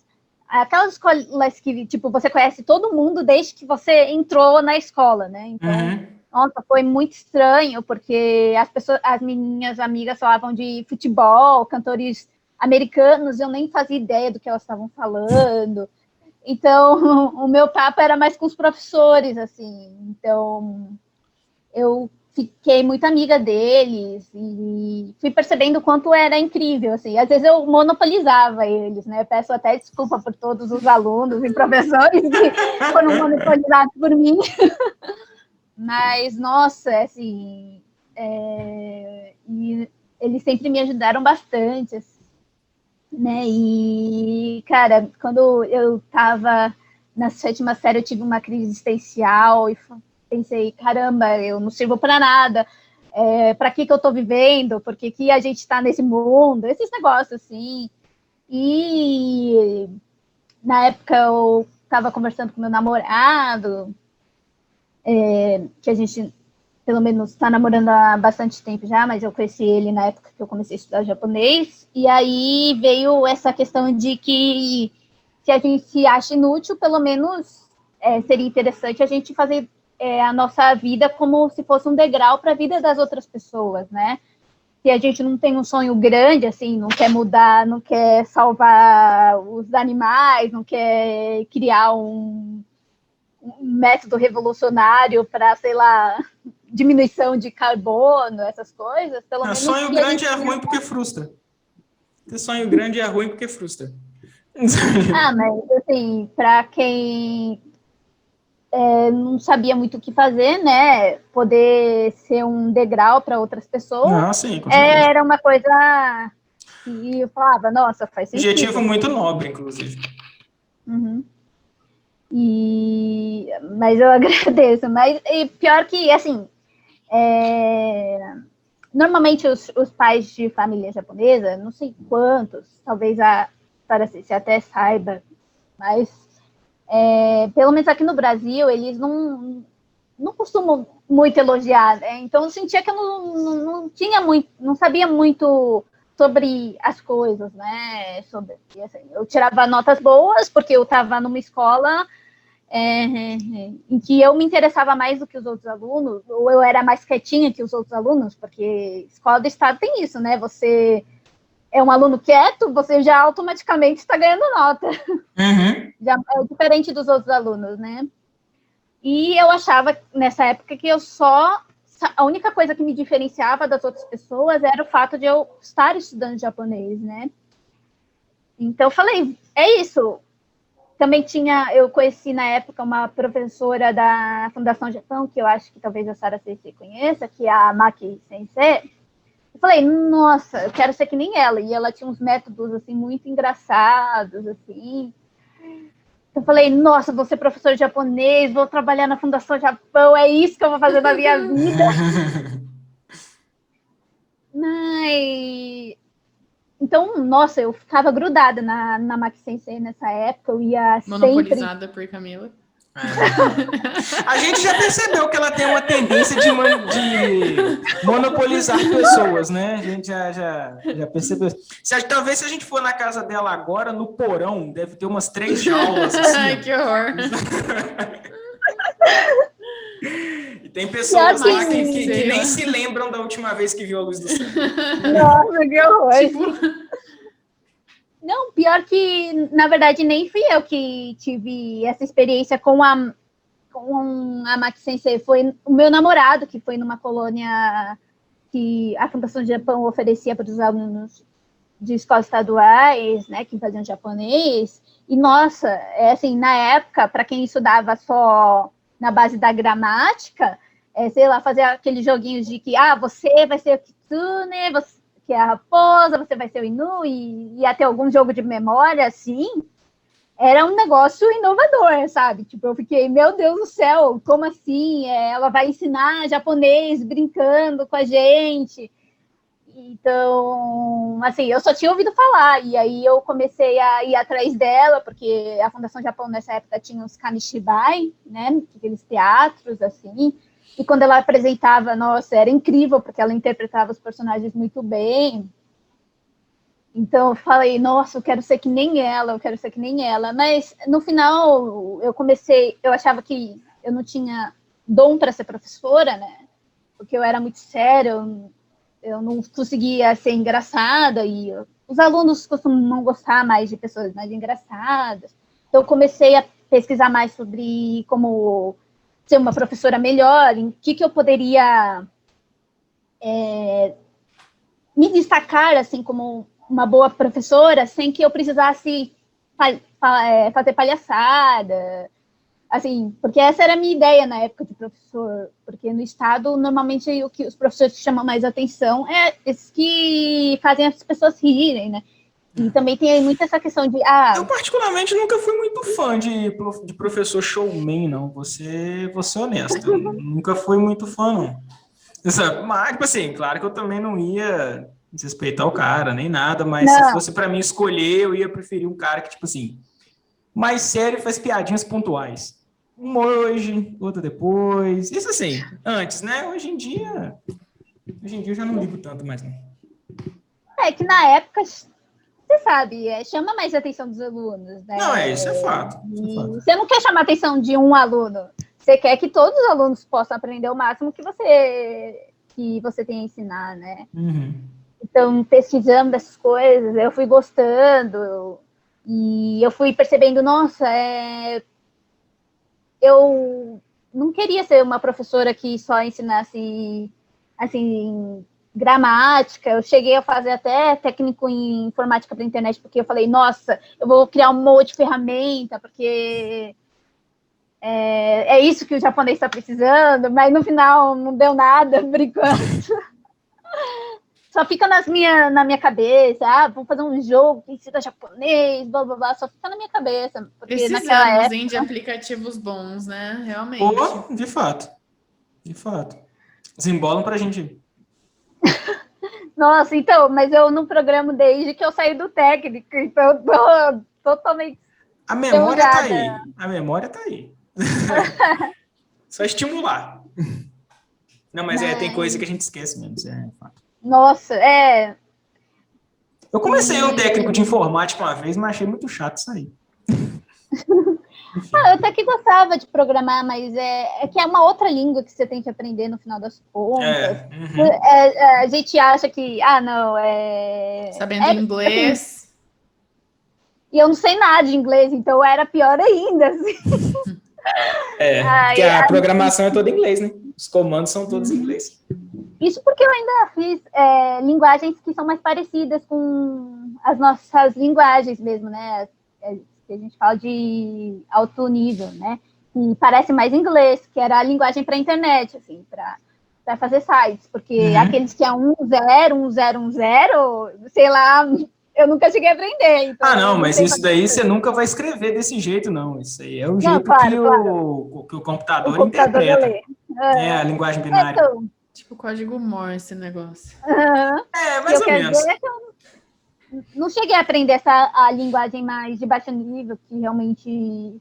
Aquelas escolas que, tipo, você conhece todo mundo desde que você entrou na escola, né? Então, nossa, foi muito estranho, porque as minhas amigas falavam de futebol, cantores americanos, eu nem fazia ideia do que elas estavam falando. Então, o meu papo era mais com os professores, assim. Então, eu fiquei muito amiga deles e fui percebendo o quanto era incrível, assim. Às vezes eu monopolizava eles, né? Peço até desculpa por todos os alunos e professores que foram monopolizados por mim. Mas, nossa, assim... e eles sempre me ajudaram bastante, assim, né? E, cara, quando eu estava na 7ª série, eu tive uma crise existencial e pensei, caramba, eu não sirvo para nada, para que eu estou vivendo, por que a gente está nesse mundo, esses negócios, assim. E na época eu estava conversando com meu namorado, que a gente, pelo menos, está namorando há bastante tempo já, mas eu conheci ele na época que eu comecei a estudar japonês, e aí veio essa questão de que se a gente se acha inútil, pelo menos seria interessante a gente fazer a nossa vida como se fosse um degrau para a vida das outras pessoas, né? Se a gente não tem um sonho grande, assim, não quer mudar, não quer salvar os animais, não quer criar um método revolucionário para, sei lá, diminuição de carbono, essas coisas, pelo menos... Sonho grande é ruim porque frustra. Ter sonho grande é ruim porque frustra. Mas, assim, para quem não sabia muito o que fazer, né? Poder ser um degrau para outras pessoas. Sim, era uma coisa que eu falava, nossa, faz sentido. Objetivo muito nobre, inclusive. Uhum. Mas eu agradeço. Mas pior que, assim, normalmente os pais de família japonesa, não sei quantos, talvez a Sarah se até saiba, mas pelo menos aqui no Brasil, eles não costumam muito elogiar, né? Então eu sentia que eu não tinha muito, não sabia muito sobre as coisas, né? Assim, eu tirava notas boas porque eu estava numa escola em que eu me interessava mais do que os outros alunos, ou eu era mais quietinha que os outros alunos, porque escola do estado tem isso, né? Você é um aluno quieto, você já automaticamente está ganhando nota. Uhum. Já é diferente dos outros alunos, né? E eu achava, nessa época, que a única coisa que me diferenciava das outras pessoas era o fato de eu estar estudando japonês, né? Então, eu falei, é isso. Também eu conheci, na época, uma professora da Fundação Japão, que eu acho que talvez a Sarah Sensei conheça, que é a Maki Sensei. Eu falei, nossa, eu quero ser que nem ela. E ela tinha uns métodos, assim, muito engraçados, assim. Eu falei, nossa, vou ser professor de japonês, vou trabalhar na Fundação Japão, é isso que eu vou fazer na minha vida. Mas... Então, nossa, eu ficava grudada na Maki Sensei nessa época, eu ia monopolizada por Camila. A gente já percebeu que ela tem uma tendência de monopolizar pessoas, né? A gente já percebeu. Talvez se a gente for na casa dela agora, no porão, deve ter umas 3 jaulas. Assim, ai, que horror! E tem pessoas lá que nem se lembram da última vez que viu a luz do céu. Nossa, que horror! Não, pior que, na verdade, nem fui eu que tive essa experiência com a Maki Sensei. Foi o meu namorado, que foi numa colônia que a Fundação do Japão oferecia para os alunos de escolas estaduais, né, que faziam japonês. E, nossa, assim, na época, para quem estudava só na base da gramática, sei lá, fazer aqueles joguinhos de que, você vai ser o kitsune, você que é a raposa, você vai ser o Inu, e até algum jogo de memória, assim, era um negócio inovador, sabe? Tipo, eu fiquei, meu Deus do céu, como assim? Ela vai ensinar japonês brincando com a gente. Então, assim, eu só tinha ouvido falar, e aí eu comecei a ir atrás dela, porque a Fundação Japão, nessa época, tinha os kamishibai, né? Aqueles teatros, assim. E quando ela apresentava, nossa, era incrível, porque ela interpretava os personagens muito bem. Então, eu falei, nossa, eu quero ser que nem ela, eu quero ser que nem ela. Mas, no final, eu achava que eu não tinha dom para ser professora, né? Porque eu era muito séria, eu não conseguia ser engraçada, e os alunos costumam gostar mais de pessoas mais engraçadas. Então, eu comecei a pesquisar mais sobre como ser uma professora melhor, em que eu poderia me destacar, assim, como uma boa professora, sem que eu precisasse fazer palhaçada, assim, porque essa era a minha ideia na época de professor, porque no estado, normalmente, o que os professores que chamam mais atenção é esses que fazem as pessoas rirem, né? E também tem muito essa questão de... Eu, particularmente, nunca fui muito fã de professor showman, não. Vou ser honesto. Eu nunca fui muito fã, não. Mas, tipo assim, claro que eu também não ia desrespeitar o cara, nem nada, mas se fosse para mim escolher, eu ia preferir um cara que, tipo assim, mais sério faz piadinhas pontuais. Uma hoje, outra depois. Isso assim, antes, né? Hoje em dia eu já não ligo tanto mais, não. É que na época, você sabe, chama mais a atenção dos alunos, né? Não, isso é fato. Você não quer chamar a atenção de um aluno. Você quer que todos os alunos possam aprender o máximo que você tem a ensinar, né? Uhum. Então, pesquisando essas coisas, eu fui gostando e eu fui percebendo, nossa, eu não queria ser uma professora que só ensinasse, assim, gramática. Eu cheguei a fazer até técnico em informática para internet, porque eu falei, nossa, eu vou criar um monte de ferramenta, porque é isso que o japonês está precisando, mas no final não deu nada, por enquanto. Só fica na minha cabeça, vamos fazer um jogo que ensina japonês, blá, blá, blá, só fica na minha cabeça. Porque naquela época... de aplicativos bons, né? Realmente. Ou, de fato. Desembolam pra gente. Nossa, então, mas eu não programo desde que eu saí do técnico, então eu tô totalmente... A memória tá aí. Só estimular. Não, mas tem coisa que a gente esquece mesmo, isso é fato. Nossa, Eu comecei um técnico de informática uma vez, mas achei muito chato isso aí. Eu até que gostava de programar, mas é que é uma outra língua que você tem que aprender no final das contas. A gente acha que, não, sabendo inglês. Assim, e eu não sei nada de inglês, então era pior ainda. Assim. Porque a programação é toda em inglês, né? Os comandos são todos em inglês. Isso porque eu ainda fiz linguagens que são mais parecidas com as nossas linguagens mesmo, né? Que a gente fala de alto nível, né? E parece mais inglês, que era a linguagem para a internet, assim, para fazer sites. Porque aqueles que é 101010, sei lá, eu nunca cheguei a aprender. Então não, mas isso daí você nunca vai escrever desse jeito, não. Isso aí é o jeito que o computador interpreta. A linguagem binária. Então, tipo código Morse, esse negócio. Mais ou menos. Não cheguei a aprender a linguagem mais de baixo nível, que realmente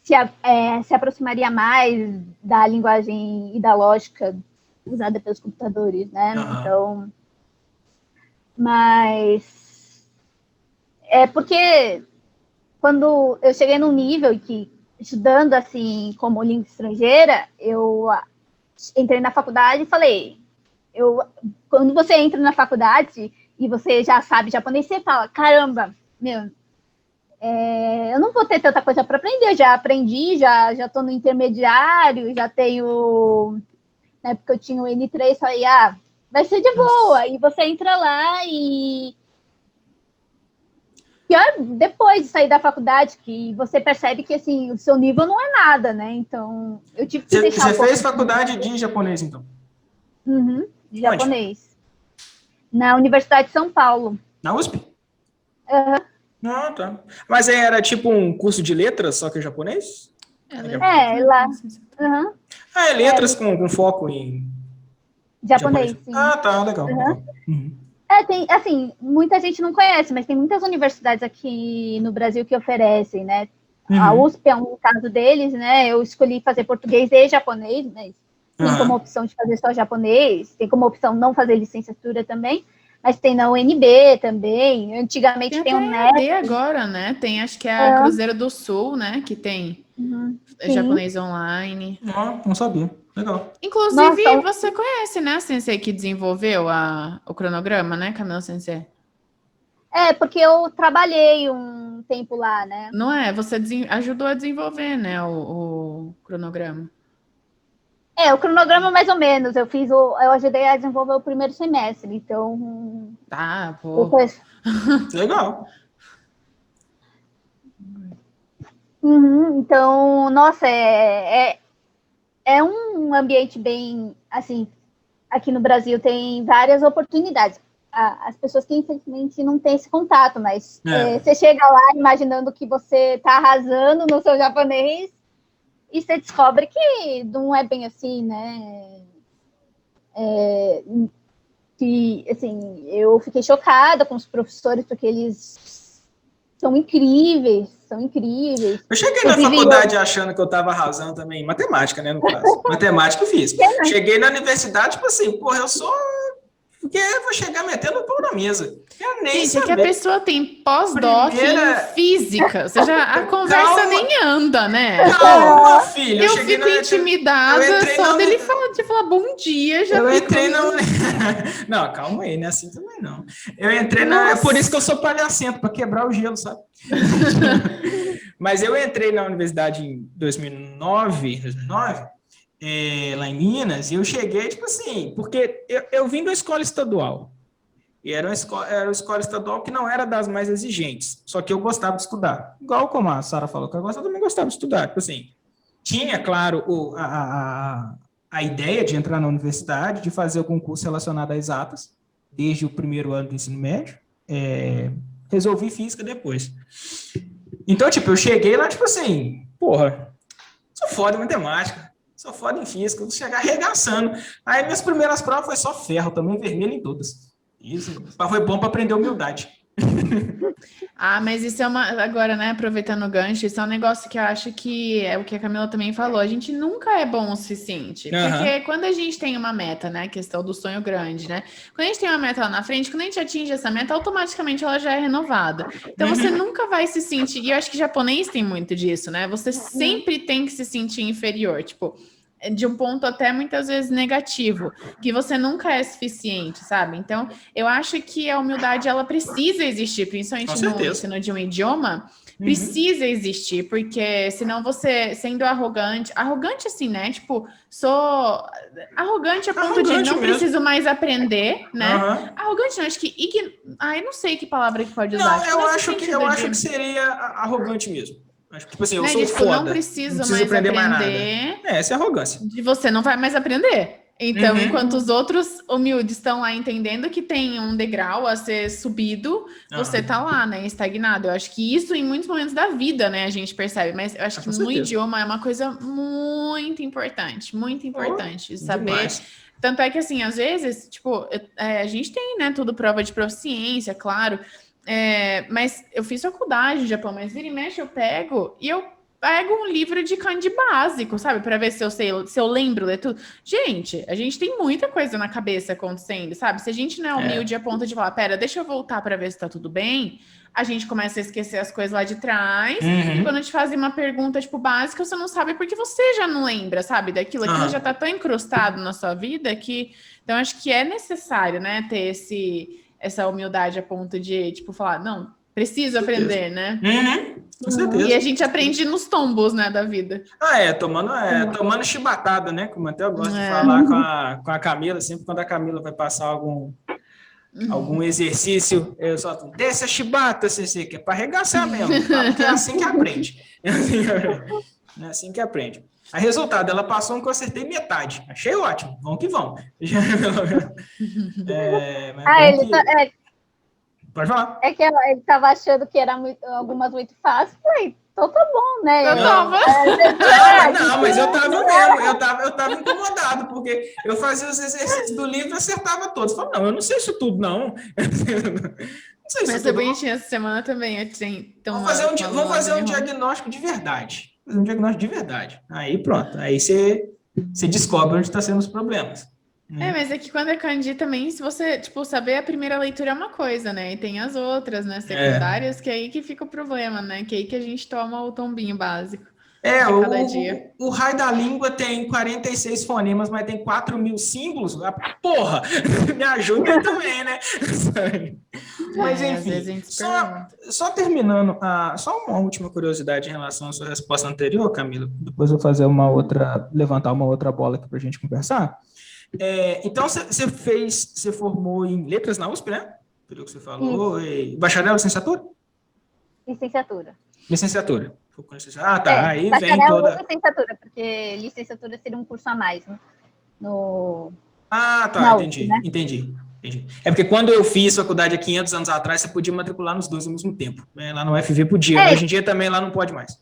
se aproximaria mais da linguagem e da lógica usada pelos computadores, né? Então, mas porque quando eu cheguei num nível que, estudando assim como língua estrangeira, eu entrei na faculdade e falei, quando você entra na faculdade e você já sabe japonês, você fala, caramba, eu não vou ter tanta coisa para aprender, já aprendi, já estou no intermediário, já tenho, na época eu tinha o N3, falei, vai ser de boa, e você entra lá e pior depois de sair da faculdade, que você percebe que assim, o seu nível não é nada, né? Então, eu tive que deixar Você fez faculdade de japonês, então? De japonês. Na Universidade de São Paulo. Na USP? Tá. Mas era tipo um curso de letras, só que japonês? Lá. É letras com foco em japonês, sim. Tá, legal. Tem, assim, muita gente não conhece, mas tem muitas universidades aqui no Brasil que oferecem, né? A USP é um caso deles, né? Eu escolhi fazer português e japonês, né? Tem como opção de fazer só japonês, tem como opção não fazer licenciatura também, mas tem na UNB também. Antigamente tem um NET agora, né? Tem, acho que é a Cruzeiro do Sul, né? Que tem japonês online. Não sabia. Legal. Inclusive, você conhece, né, a Sensei que desenvolveu o cronograma, né, Camila Sensei? Porque eu trabalhei um tempo lá, né? Não é? Você ajudou a desenvolver, né, o cronograma. O cronograma mais ou menos. Eu ajudei a desenvolver o primeiro semestre, então... pô. Legal. Então, nossa, é um ambiente bem, assim, aqui no Brasil tem várias oportunidades. As pessoas que, infelizmente, não têm esse contato, mas você chega lá imaginando que você está arrasando no seu japonês e você descobre que não é bem assim, né? Que, assim, eu fiquei chocada com os professores, porque eles são incríveis, são incríveis. Eu cheguei na faculdade achando que eu estava arrasando também em matemática, né, no caso. Matemática e física. Cheguei na universidade, tipo assim, porra, eu sou... Porque eu vou chegar metendo o pão na mesa. Gente, é que a pessoa tem pós-doc em física. Ou seja, a conversa nem anda, né? Calma, filha. Eu fico intimidada só dele falar bom dia. Já eu entrei na... Não, calma aí, não é assim também não. Eu entrei na... É por isso que eu sou palhacento, para quebrar o gelo, sabe? Mas eu entrei na universidade em 2009, lá em Minas, e eu cheguei, tipo assim, porque eu vim da escola estadual, e era uma escola estadual que não era das mais exigentes, só que eu gostava de estudar, igual como a Sara falou que eu também gostava de estudar, tipo assim, tinha, claro, a ideia de entrar na universidade, de fazer o concurso relacionado a exatas, desde o primeiro ano do ensino médio, resolvi física depois. Então, tipo, eu cheguei lá, tipo assim, porra, sou foda em matemática, sou foda em física, vou chegar arregaçando. Aí minhas primeiras provas foi só ferro, também vermelho em todas. Isso foi bom para aprender humildade. Mas isso é agora, né, aproveitando o gancho, isso é um negócio que eu acho que é o que a Camila também falou, a gente nunca é bom o suficiente, porque quando a gente tem uma meta, né, a questão do sonho grande, né, quando a gente tem uma meta lá na frente, quando a gente atinge essa meta, automaticamente ela já é renovada, então você nunca vai se sentir, e eu acho que japonês tem muito disso, né, você sempre tem que se sentir inferior, tipo, de um ponto até muitas vezes negativo, que você nunca é suficiente, sabe? Então, eu acho que a humildade, ela precisa existir, principalmente no ensino de um idioma, precisa existir, porque senão você, sendo arrogante assim, né? Tipo, sou arrogante a ponto de não preciso mais aprender, né? Arrogante não, acho que... eu não sei que palavra que pode usar. Não, eu acho que seria arrogante mesmo. Tipo assim, eu sou tipo, foda. Não preciso mais aprender. Mais nada. Essa é arrogância. De você não vai mais aprender. Então, enquanto os outros humildes estão lá entendendo que tem um degrau a ser subido, você tá lá, né, estagnado. Eu acho que isso em muitos momentos da vida, né, a gente percebe. Mas eu acho que no idioma é uma coisa muito importante saber. Demais. Tanto é que, assim, às vezes, tipo, a gente tem, né, tudo prova de proficiência, claro. Mas eu fiz faculdade no Japão, mas vira e mexe eu pego um livro de kanji básico, sabe? Para ver se eu lembro ler tudo. Gente, a gente tem muita coisa na cabeça acontecendo, sabe? Se a gente não é humilde a ponto de falar, pera, deixa eu voltar para ver se tá tudo bem, a gente começa a esquecer as coisas lá de trás, e quando a gente faz uma pergunta, tipo, básica, você não sabe porque você já não lembra, sabe? Aquilo já tá tão incrustado na sua vida que... Então, acho que é necessário, né, ter essa humildade a ponto de, tipo, falar, não, preciso aprender, né? Com certeza. E a gente aprende nos tombos, né, da vida. Tomando chibatada, né? Como até eu gosto de falar com a Camila, sempre quando a Camila vai passar algum exercício, eu só desce a chibata, CC, que é para arregaçar mesmo, tá? Porque é assim que aprende. É assim que aprende. A resultado, ela passou que eu acertei metade. Achei ótimo. Vamos que vamos. Pode falar. É que ele estava achando que era algumas muito fáceis. Falei, então tá bom, né? Não, mas eu tava mesmo. Eu tava incomodado, porque eu fazia os exercícios do livro e acertava todos. Falei, não, eu não sei isso tudo, não. Não sei mas eu bem tinha essa semana também. Vamos fazer um diagnóstico de verdade. Aí pronto. Aí você descobre onde está sendo os problemas. Mas é que quando é kanji também, se você, tipo, saber a primeira leitura é uma coisa, né? E tem as outras, né? Secundárias, que é aí que fica o problema, né? Que é aí que a gente toma o tombinho básico. Cada dia. O raio da língua tem 46 fonemas, mas tem 4.000 símbolos. Porra! Me ajuda aí também, né? Mas enfim, só terminando, só uma última curiosidade em relação à sua resposta anterior, Camila. Depois eu vou fazer levantar uma outra bola aqui para a gente conversar. Então, você formou em letras na USP, né? Pelo que você falou. Bacharel, licenciatura? Licenciatura. Aí vem toda... licenciatura, porque licenciatura seria um curso a mais, né? Entendi, né? Entendi. É porque quando eu fiz faculdade há 500 anos atrás, você podia matricular nos dois ao mesmo tempo. Lá no UFV podia, hoje em dia também lá não pode mais.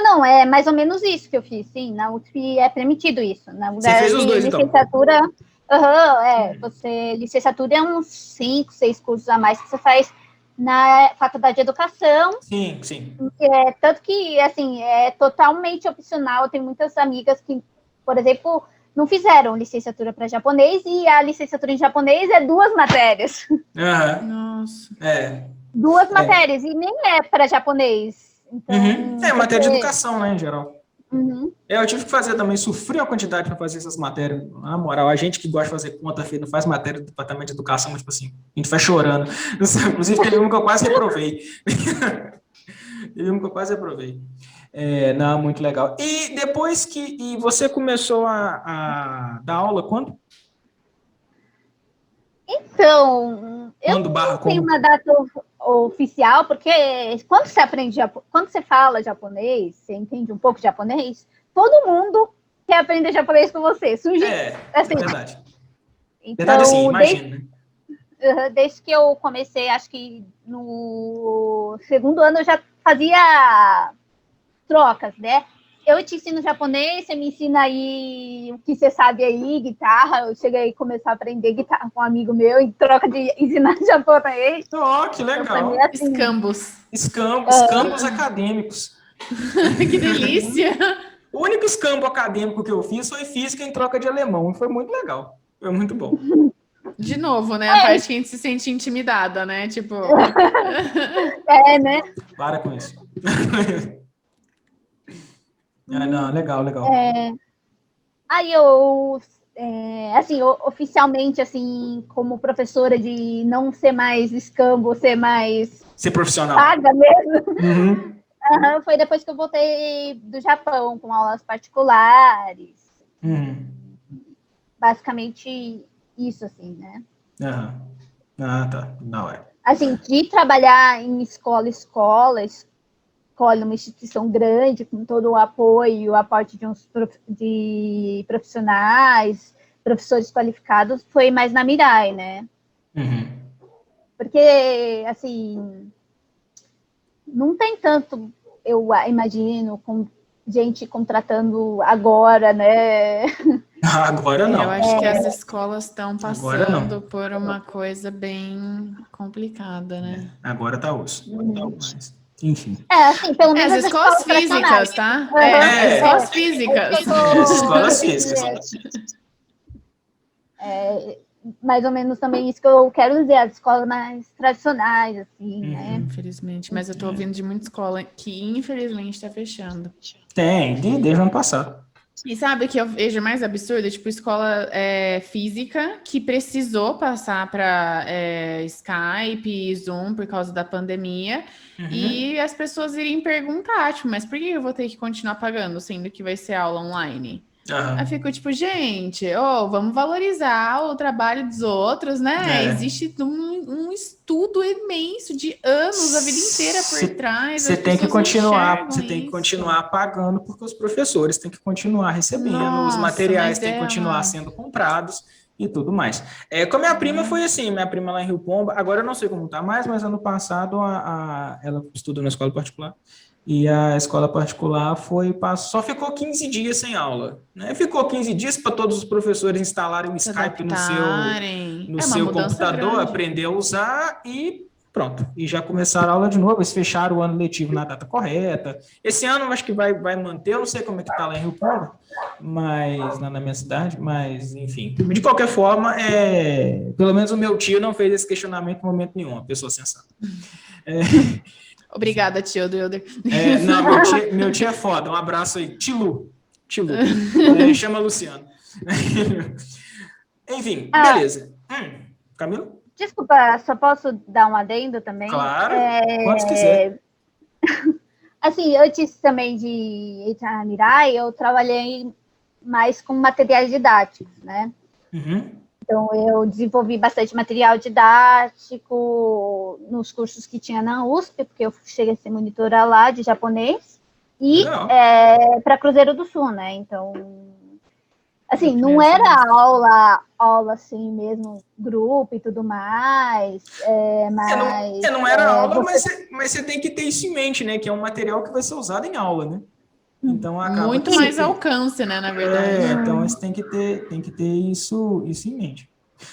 Não, é mais ou menos isso que eu fiz, sim. Na USP é permitido isso. Você fez os dois, licenciatura, então? Licenciatura é uns 5, 6 cursos a mais que você faz na faculdade de educação. Sim, sim. Tanto que, assim, é totalmente opcional. Tem muitas amigas que, por exemplo, não fizeram licenciatura para japonês, e a licenciatura em japonês é 2 matérias. Nossa. 2 matérias, e nem é para japonês. Então, matéria de educação, né, em geral. Uhum. Eu tive que fazer também, sofri a quantidade para fazer essas matérias. Na moral, a gente que gosta de fazer conta, filho, não faz matéria do departamento de educação, mas, tipo assim, a gente vai chorando. Inclusive, teve uma que eu quase reprovei. Não, muito legal. E depois que você começou a dar aula, quando? Então, eu não tenho uma data oficial, porque quando você fala japonês, você entende um pouco de japonês, todo mundo quer aprender japonês com você. Surge, assim, é verdade. Então, verdade, assim, imagina, né? Desde que eu comecei, acho que no 2º ano eu já fazia trocas, né? Eu te ensino japonês, você me ensina aí o que você sabe aí, guitarra. Eu cheguei a começar a aprender guitarra com um amigo meu, em troca de ensinar japonês. Que legal. Então, assim, Escambos acadêmicos. Que delícia! O único escambo acadêmico que eu fiz foi física em troca de alemão. Foi muito legal. Foi muito bom. De novo, né? A parte que a gente se sente intimidada, né? Tipo... né? Para com isso. Não, legal. Aí eu, assim, oficialmente, assim, como professora de não ser mais escambo, ser profissional. Paga mesmo. Foi depois que eu voltei do Japão, com aulas particulares. Basicamente isso, assim, né? Tá. Não é. Assim, de trabalhar em escola, numa instituição grande, com todo o apoio, o aporte de profissionais, professores qualificados, foi mais na Mirai, né? Porque, assim, não tem tanto, eu imagino, com gente contratando agora, né? Agora não. Eu acho que as escolas estão passando por uma coisa bem complicada, né? Agora tá osso. Mas, enfim. Assim, pelo menos as escolas físicas, tá? As escolas físicas. As escolas físicas. Mais ou menos também isso que eu quero dizer, as escolas mais tradicionais, assim, né? Infelizmente, mas eu tô ouvindo de muita escola que, infelizmente, tá fechando. Tem, desde o ano passado. E sabe o que eu vejo mais absurdo? Tipo, escola física que precisou passar para Skype, Zoom por causa da pandemia, e as pessoas irem perguntar, tipo, mas por que eu vou ter que continuar pagando, sendo que vai ser aula online? Eu fico tipo, gente, vamos valorizar o trabalho dos outros, né? Existe um estudo imenso de anos, a vida inteira por trás. Você tem que continuar pagando, porque os professores têm que continuar recebendo, os materiais têm que continuar sendo comprados e tudo mais. Com a minha prima foi assim, minha prima lá em Rio Pomba, agora eu não sei como tá mais, mas ano passado ela estudou na escola particular. E a escola particular só ficou 15 dias sem aula, né? Ficou 15 dias para todos os professores instalarem o Skype no seu computador, aprender a usar e pronto. E já começaram a aula de novo, eles fecharam o ano letivo na data correta. Esse ano eu acho que vai manter, eu não sei como é que está lá em Rio Pomba, mas lá na minha cidade, mas enfim. De qualquer forma, pelo menos o meu tio não fez esse questionamento em momento nenhum, uma pessoa sensata. Obrigada, tio Wilder. Não, meu tio é foda. Um abraço aí. Tilu. Chama Luciano. Enfim, beleza. Camila? Desculpa, só posso dar um adendo também? Claro, quantos quiser. Assim, antes também de entrar na Mirai, eu trabalhei mais com materiais didáticos, né? Então, eu desenvolvi bastante material didático nos cursos que tinha na USP, porque eu cheguei a ser monitora lá de japonês, e para Cruzeiro do Sul, né? Então, assim, não era aula assim mesmo, grupo e tudo mais. Não era aula, mas você tem que ter isso em mente, né? Que é um material que vai ser usado em aula, né? Então, muito mais alcance, né, na verdade. Então você tem que ter isso em mente.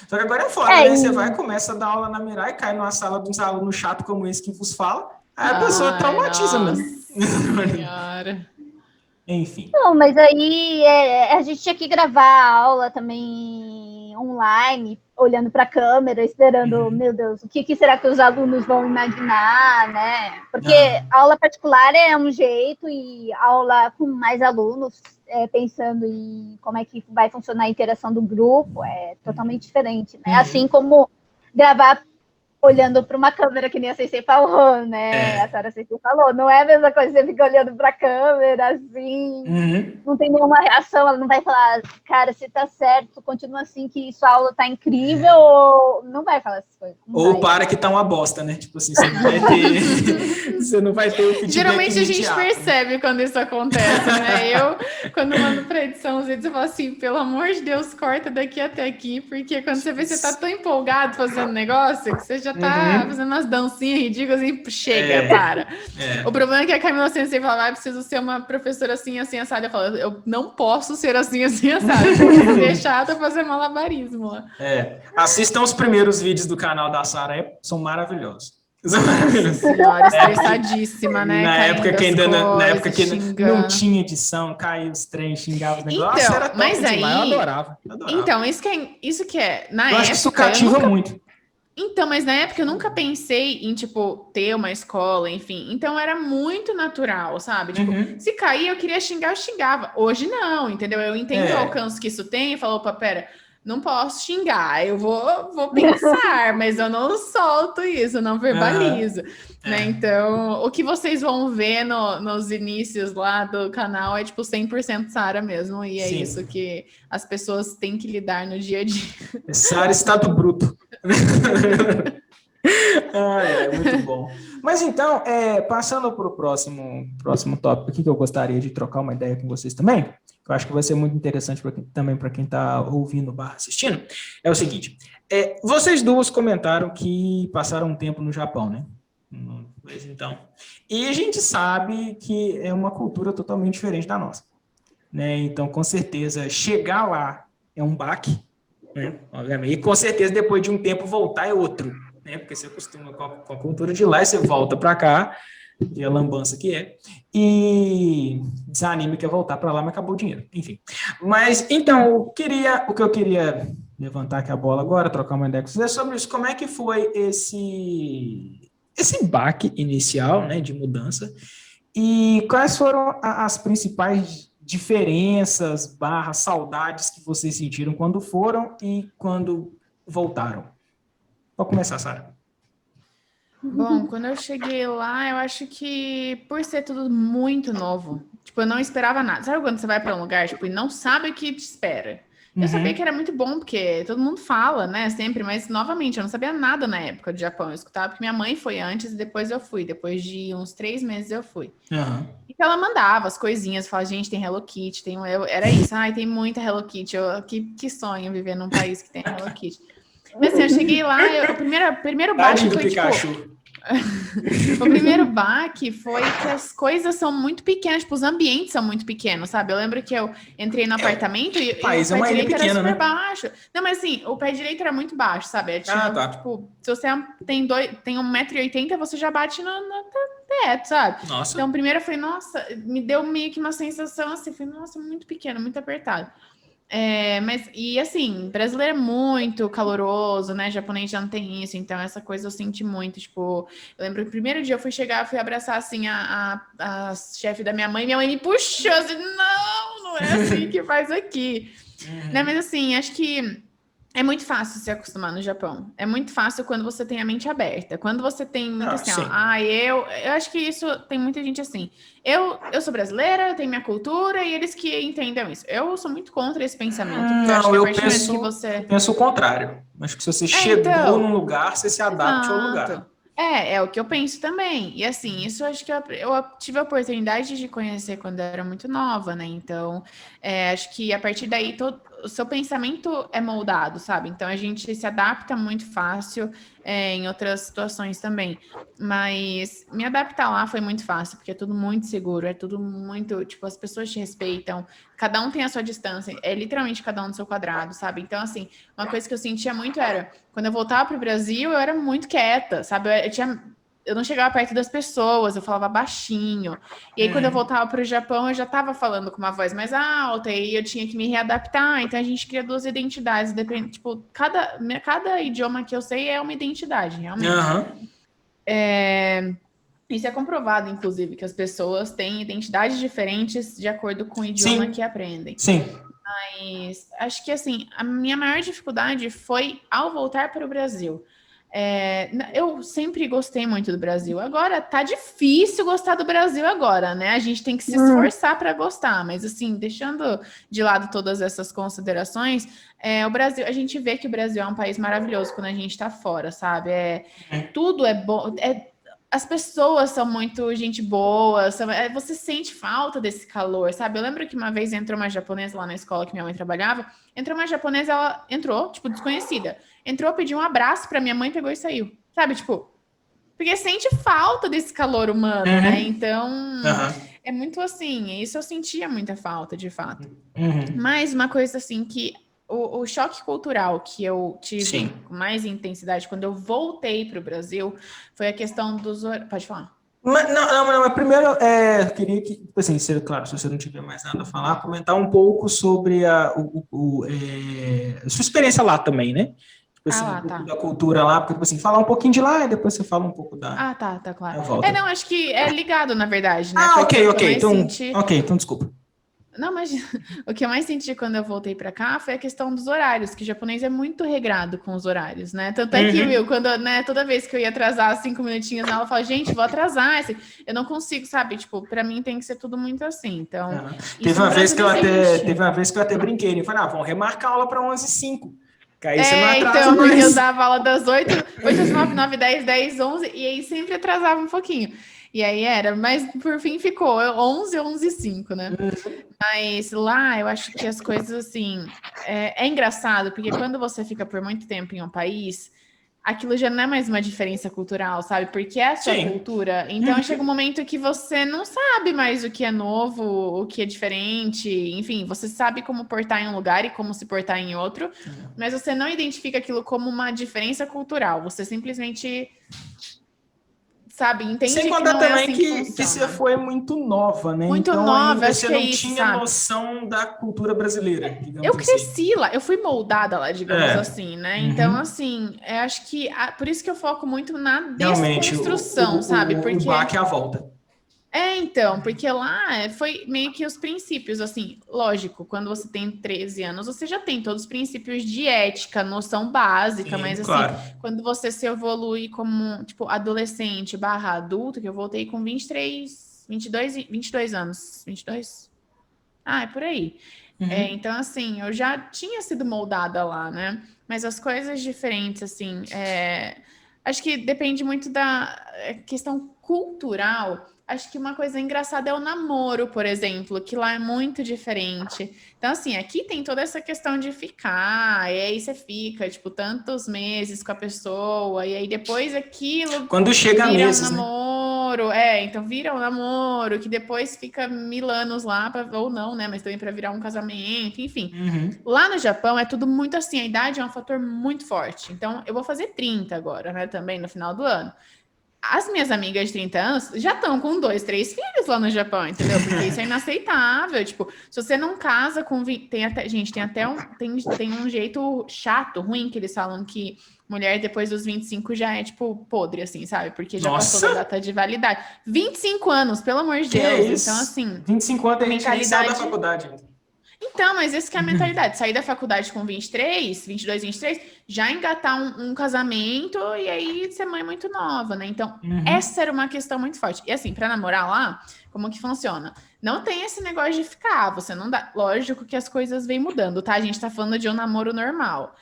Só que agora é foda, né? Você vai, começa a dar aula na Mirai, cai numa sala de uns alunos chato como esse que vos fala, aí a pessoa traumatiza mesmo. Senhora. Enfim. Não, mas aí a gente tinha que gravar a aula também online, olhando para a câmera, esperando, meu Deus, o que será que os alunos vão imaginar, né? Porque a aula particular é um jeito e aula com mais alunos, pensando em como é que vai funcionar a interação do grupo, é totalmente diferente, né? Assim como gravar olhando para uma câmera, que nem a Sensei falou, né? A senhora Sensei falou, não é a mesma coisa, você fica olhando para a câmera, assim, não tem nenhuma reação, ela não vai falar, cara, se tá certo, continua assim, que sua aula tá incrível, ou não vai falar essas coisas. Ou para que tá uma bosta, né? Tipo assim, você não vai ter o feedback Geralmente imediato. A gente percebe quando isso acontece, né? Eu, quando mando pra edição os vídeos, eu falo assim, pelo amor de Deus, corta daqui até aqui, porque quando você vê, você tá tão empolgado fazendo negócio, que você já tá fazendo umas dancinhas ridículas e chega, para. O problema é que a Camila Sensei fala, preciso ser uma professora assim, assim, assada. Eu falo, eu não posso ser assim, assim, assada. Eu vou deixar pra fazer malabarismo lá. Assistam os primeiros vídeos do canal da Sara, são maravilhosos. Nossa senhora, estressadíssima, né? Na época que ainda não tinha edição, caiu os trens, xingava os negócios. Então, era top mas aí, demais, eu adorava. Então, isso que é, na época... Acho que isso cativa muito. Então, mas na época eu nunca pensei em, tipo, ter uma escola, enfim. Então, era muito natural, sabe? Tipo, se cair, eu queria xingar, eu xingava. Hoje, não, entendeu? Eu entendo o alcance que isso tem e falo, opa, pera, não posso xingar, eu vou pensar, mas eu não solto isso, não verbalizo, né? Então, o que vocês vão ver nos inícios lá do canal é, tipo, 100% Sara mesmo, e é isso que as pessoas têm que lidar no dia a dia. Sara estado bruto. Muito bom. Mas então, passando para o próximo tópico aqui, que eu gostaria de trocar uma ideia com vocês também, que eu acho que vai ser muito interessante também para quem está ouvindo / assistindo, é o seguinte, vocês duas comentaram que passaram um tempo no Japão, né? Então, e a gente sabe que é uma cultura totalmente diferente da nossa, né? Então, com certeza, chegar lá é um baque, né? Obviamente, e com certeza, depois de um tempo, voltar é outro, né? Porque você acostuma com a cultura de lá e você volta para cá, e a lambança que é, e desanime que é voltar para lá, mas acabou o dinheiro, enfim. Mas, então, o que eu queria levantar aqui a bola agora, trocar uma ideia com vocês, é sobre isso, como é que foi esse baque inicial, né, de mudança, e quais foram as principais diferenças / saudades que vocês sentiram quando foram e quando voltaram? Pode começar, Sara. Bom, quando eu cheguei lá, eu acho que por ser tudo muito novo, tipo, eu não esperava nada. Sabe quando você vai para um lugar, tipo, e não sabe o que te espera? Eu sabia que era muito bom, porque todo mundo fala, né, sempre, mas, novamente, eu não sabia nada na época do Japão. Eu escutava porque minha mãe foi antes e depois eu fui. Depois de uns 3 meses eu fui. Então ela mandava as coisinhas, falava, gente, tem Hello Kitty, era isso, tem muita Hello Kitty. Que sonho viver num país que tem Hello Kitty. Mas assim, eu cheguei lá, o primeiro baque foi, tipo... O primeiro baque foi que as coisas são muito pequenas, tipo, os ambientes são muito pequenos, sabe? Eu lembro que eu entrei no apartamento e o pé direito era super baixo. Não, mas assim, o pé direito era muito baixo, sabe? Tipo, se você tem 1,80 m, você já bate no teto, sabe? Nossa. Então, primeiro eu falei, nossa, me deu meio que uma sensação assim, falei, nossa, muito pequeno, muito apertado. E assim, brasileiro é muito caloroso, né? Japonês já não tem isso, então essa coisa eu senti muito. Tipo, eu lembro que o primeiro dia eu fui abraçar assim a chefe da minha mãe me puxou assim, não é assim que faz aqui. Né? Mas assim, acho que é muito fácil se acostumar no Japão. É muito fácil quando você tem a mente aberta. Quando você tem muito assim, eu acho que isso tem muita gente assim. Eu sou brasileira, eu tenho minha cultura e eles que entendam isso. Eu sou muito contra esse pensamento. Eu penso o contrário. Acho que se você chegou num lugar, você se adapte ao lugar. É o que eu penso também. E assim, isso acho que eu tive a oportunidade de conhecer quando eu era muito nova, né? Então, acho que a partir daí o seu pensamento é moldado, sabe? Então a gente se adapta muito fácil em outras situações também. Mas me adaptar lá foi muito fácil, porque é tudo muito seguro, é tudo muito, tipo, as pessoas te respeitam, cada um tem a sua distância, é literalmente cada um do seu quadrado, sabe? Então, assim, uma coisa que eu sentia muito era, quando eu voltava para o Brasil, eu era muito quieta, sabe? Eu não chegava perto das pessoas, eu falava baixinho. E aí, quando eu voltava para o Japão, eu já estava falando com uma voz mais alta, e eu tinha que me readaptar. Então, a gente cria duas identidades. Depende, tipo, cada idioma que eu sei é uma identidade, realmente. Isso é comprovado, inclusive, que as pessoas têm identidades diferentes de acordo com o idioma que aprendem. Sim. Mas acho que, assim, a minha maior dificuldade foi ao voltar para o Brasil. Eu sempre gostei muito do Brasil. Agora, tá difícil gostar do Brasil agora, né? A gente tem que se esforçar para gostar. Mas, assim, deixando de lado todas essas considerações, o Brasil, a gente vê que o Brasil é um país maravilhoso quando a gente está fora, sabe? Tudo é bom. As pessoas são muito gente boa, você sente falta desse calor, sabe? Eu lembro que uma vez entrou uma japonesa lá na escola que minha mãe trabalhava, entrou uma japonesa, ela entrou, tipo, desconhecida, entrou, pediu um abraço pra minha mãe, pegou e saiu, sabe? Tipo, porque sente falta desse calor humano, né? Então, é muito assim, isso eu sentia muita falta, de fato. Mas uma coisa assim que o choque cultural que eu tive com mais intensidade quando eu voltei para o Brasil foi a questão dos... Pode falar. Mas primeiro, eu queria que, assim, claro, se você não tiver mais nada a falar, comentar um pouco sobre a sua experiência lá também, né? Tipo assim, um pouco da cultura lá, porque, tipo assim, falar um pouquinho de lá e depois você fala um pouco da... tá, claro. Não, acho que é ligado, na verdade, né? Então desculpa. Não, mas o que eu mais senti quando eu voltei para cá foi a questão dos horários, que o japonês é muito regrado com os horários, né? Tanto é que eu, toda vez que eu ia atrasar 5 minutinhos na aula, eu falava, gente, vou atrasar. Eu não consigo, sabe? Tipo, para mim tem que ser tudo muito assim. Então, teve uma vez que eu até brinquei, eu falei, vamos remarcar a aula para 11h05. Aí você não atrasa então, mais. Porque eu dava aula das 8 às 9, 9, 10, 10, 11, e aí sempre atrasava um pouquinho. E aí mas por fim ficou 11, 11h05, né? Mas lá eu acho que as coisas assim, é engraçado, porque quando você fica por muito tempo em um país, aquilo já não é mais uma diferença cultural, sabe? Porque é a sua cultura. Então chega um momento que você não sabe mais o que é novo, o que é diferente, enfim, você sabe como portar em um lugar e como se portar em outro, mas você não identifica aquilo como uma diferença cultural, você simplesmente... sabe, entende. Sem contar que também que você foi muito nova, né? Muito então, nova, ainda acho você que não isso, tinha sabe? noção da cultura brasileira, digamos eu cresci lá, eu fui moldada lá, digamos assim, né? Então, assim, acho que por isso que eu foco muito na desconstrução, sabe? Porque o baque é a volta. Então, porque lá foi meio que os princípios, assim, lógico, quando você tem 13 anos, você já tem todos os princípios de ética, noção básica, mas assim, quando você se evolui como, tipo, adolescente / adulto, que eu voltei com 22 anos, 22? É por aí. Então, assim, eu já tinha sido moldada lá, né? Mas as coisas diferentes, assim, acho que depende muito da questão cultural. Acho que uma coisa engraçada é o namoro, por exemplo, que lá é muito diferente. Então, assim, aqui tem toda essa questão de ficar, e aí você fica, tipo, tantos meses com a pessoa, e aí depois aquilo... Quando chega a meses, um namoro, então vira um namoro, que depois fica 1000 anos lá, ou não, né? Mas também para virar um casamento, enfim. Lá no Japão é tudo muito assim, a idade é um fator muito forte. Então, eu vou fazer 30 agora, né? Também no final do ano. As minhas amigas de 30 anos já estão com 2, 3 filhos lá no Japão, entendeu? Porque isso é inaceitável. Tipo, se você não casa com... tem um jeito chato, ruim, que eles falam que mulher depois dos 25 já é, tipo, podre, assim, sabe? Porque já passou da data de validade. 25 anos, pelo amor de Deus. Então, assim... 25 anos a gente nem saiu da faculdade. Então, mas essa que é a mentalidade. Sair da faculdade com 23, 22, 23, já engatar um casamento e aí ser mãe muito nova, né? Então, essa era uma questão muito forte. E assim, para namorar lá, como que funciona? Não tem esse negócio de ficar, você não dá... Lógico que as coisas vêm mudando, tá? A gente tá falando de um namoro normal.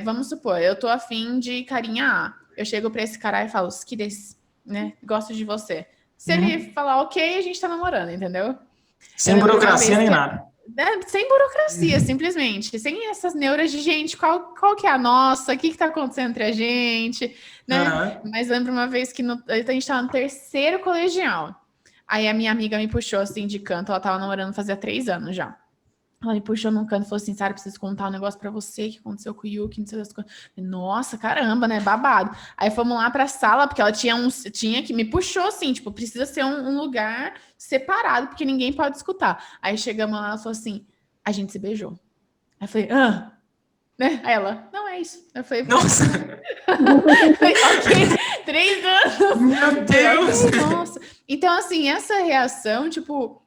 Vamos supor, eu tô afim de carinha A. eu chego pra esse cara e falo, Skides, né? Gosto de você. Se ele falar ok, a gente tá namorando, entendeu? Sem burocracia nem nada. Sem burocracia, simplesmente. Sem essas neuras de, gente, qual que é a nossa? O que tá acontecendo entre a gente? Né? Mas lembro uma vez que a gente tava no 3º colegial. Aí a minha amiga me puxou, assim, de canto. Ela tava namorando fazia 3 anos já. Ela me puxou num canto e falou assim, Sara, preciso contar um negócio pra você que aconteceu com o Yuki, não sei das coisas. Nossa, caramba, né? Babado. Aí fomos lá pra sala, porque ela tinha que... Me puxou assim, tipo, precisa ser um lugar separado, porque ninguém pode escutar. Aí chegamos lá, ela falou assim, a gente se beijou. Aí eu falei, né? Aí ela, não, é isso. Eu falei, nossa! ok, 3 anos. Meu Deus! Okay, nossa. Então, assim, essa reação, tipo...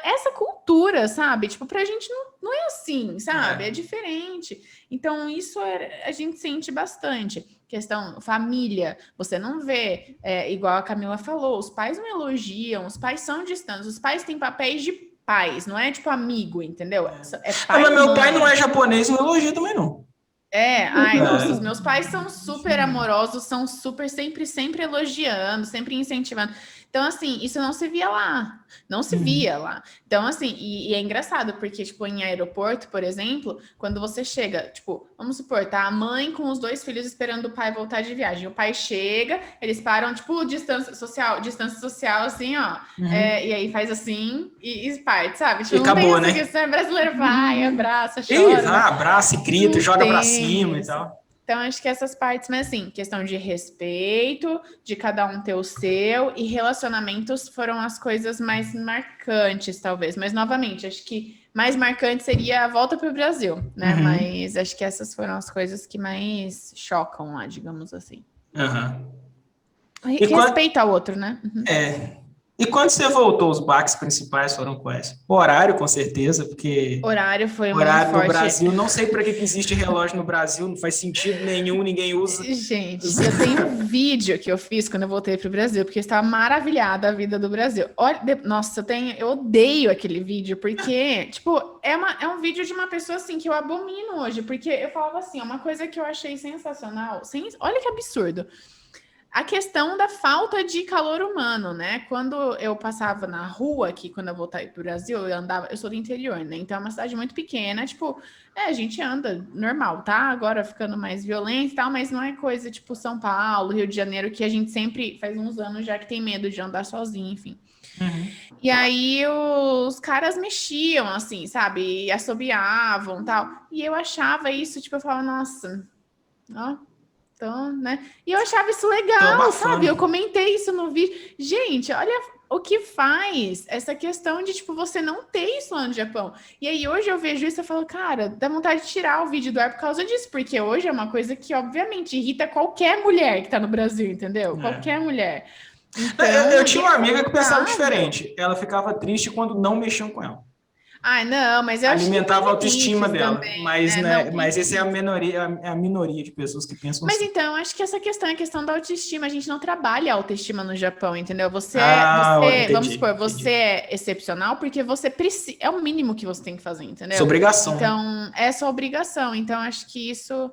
essa cultura, sabe? Tipo, pra gente não é assim, sabe? É diferente. Então, isso a gente sente bastante. Questão família, você não vê, igual a Camila falou, os pais não elogiam, os pais são distantes, os pais têm papéis de pais, não é tipo amigo, entendeu? Pai, mas meu pai não é japonês, não elogia também não. Nossa, os meus pais são super amorosos, são sempre elogiando, sempre incentivando. Então, assim, isso não se via lá. Não se via lá. Então, assim, e é engraçado, porque, tipo, em aeroporto, por exemplo, quando você chega, tipo, vamos supor, tá a mãe com os 2 filhos esperando o pai voltar de viagem. O pai chega, eles param, tipo, distância social, assim, ó. E aí faz assim e parte, sabe? Tipo, e acabou, né? Questão, brasileiro vai, abraça, chora. Abraça e grita, joga pra cima e tal. Então, acho que essas partes, mas assim, questão de respeito, de cada um ter o seu, e relacionamentos foram as coisas mais marcantes, talvez. Mas, novamente, acho que mais marcante seria a volta para o Brasil, né? Mas acho que essas foram as coisas que mais chocam lá, digamos assim. Respeito ao outro, né? E quando você voltou, os baques principais foram quais? O horário, com certeza, porque... Horário foi muito forte. No Brasil, não sei para que existe relógio no Brasil, não faz sentido nenhum, ninguém usa. Gente, eu tenho um vídeo que eu fiz quando eu voltei para o Brasil, porque eu estava maravilhada a vida do Brasil. Olha, nossa, eu odeio aquele vídeo, porque, tipo, é um vídeo de uma pessoa, assim, que eu abomino hoje, porque eu falava assim, uma coisa que eu achei sensacional, olha que absurdo. A questão da falta de calor humano, né? Quando eu passava na rua aqui, quando eu voltei para o Brasil, eu sou do interior, né? Então é uma cidade muito pequena, tipo, a gente anda normal, tá? Agora ficando mais violento e tal, mas não é coisa tipo São Paulo, Rio de Janeiro, que a gente sempre faz uns anos já que tem medo de andar sozinho, enfim. E aí os caras mexiam, assim, sabe? E assobiavam e tal. E eu achava isso, tipo, eu falava, nossa, ó. Então, né? E eu achava isso legal, sabe? Eu comentei isso no vídeo. Gente, olha o que faz essa questão de, tipo, você não ter isso lá no Japão. E aí, hoje eu vejo isso e falo, cara, dá vontade de tirar o vídeo do ar por causa disso, porque hoje é uma coisa que, obviamente, irrita qualquer mulher que tá no Brasil, entendeu? Qualquer mulher. Então, eu tinha uma amiga que pensava diferente. Ela ficava triste quando não mexiam com ela. Não, mas eu alimentava a autoestima dela, também, mas, né? Mas essa é a minoria de pessoas que pensam mas assim. Então, acho que essa questão é a questão da autoestima. A gente não trabalha a autoestima no Japão, entendeu? Você vamos supor, você é excepcional porque você precisa, é o mínimo que você tem que fazer, entendeu? Sua obrigação. Então, é sua obrigação. Então, acho que isso...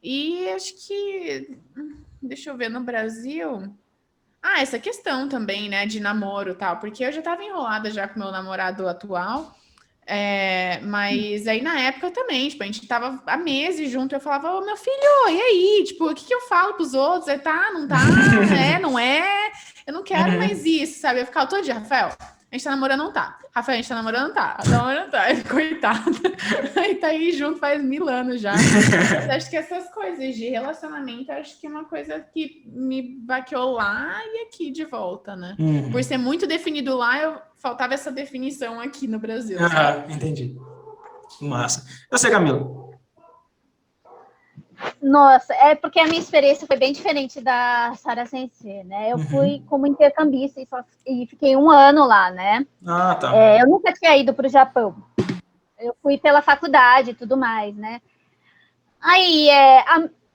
E acho que... Deixa eu ver, no Brasil... essa questão também, né, de namoro e tal, porque eu já estava enrolada já com meu namorado atual... mas aí na época também, tipo, a gente tava há meses junto, eu falava, ô meu filho, e aí? Tipo, o que eu falo pros outros? Tá, não tá, não é? Eu não quero mais isso, sabe? Eu ficava todo dia, Rafael, a gente tá namorando, não tá. Rafael, a gente tá namorando, não tá. Tá namorando, não tá. Coitada. Aí tá aí junto faz 1000 anos já. Mas acho que essas coisas de relacionamento, acho que é uma coisa que me baqueou lá e aqui de volta, né? Por ser muito definido lá, faltava essa definição aqui no Brasil. Entendi. Massa. Eu sei, Camila. Nossa, é porque a minha experiência foi bem diferente da Sara Sensei, né? Eu fui como intercambista e fiquei 1 ano lá, né? Tá. Eu nunca tinha ido para o Japão. Eu fui pela faculdade e tudo mais, né? Aí,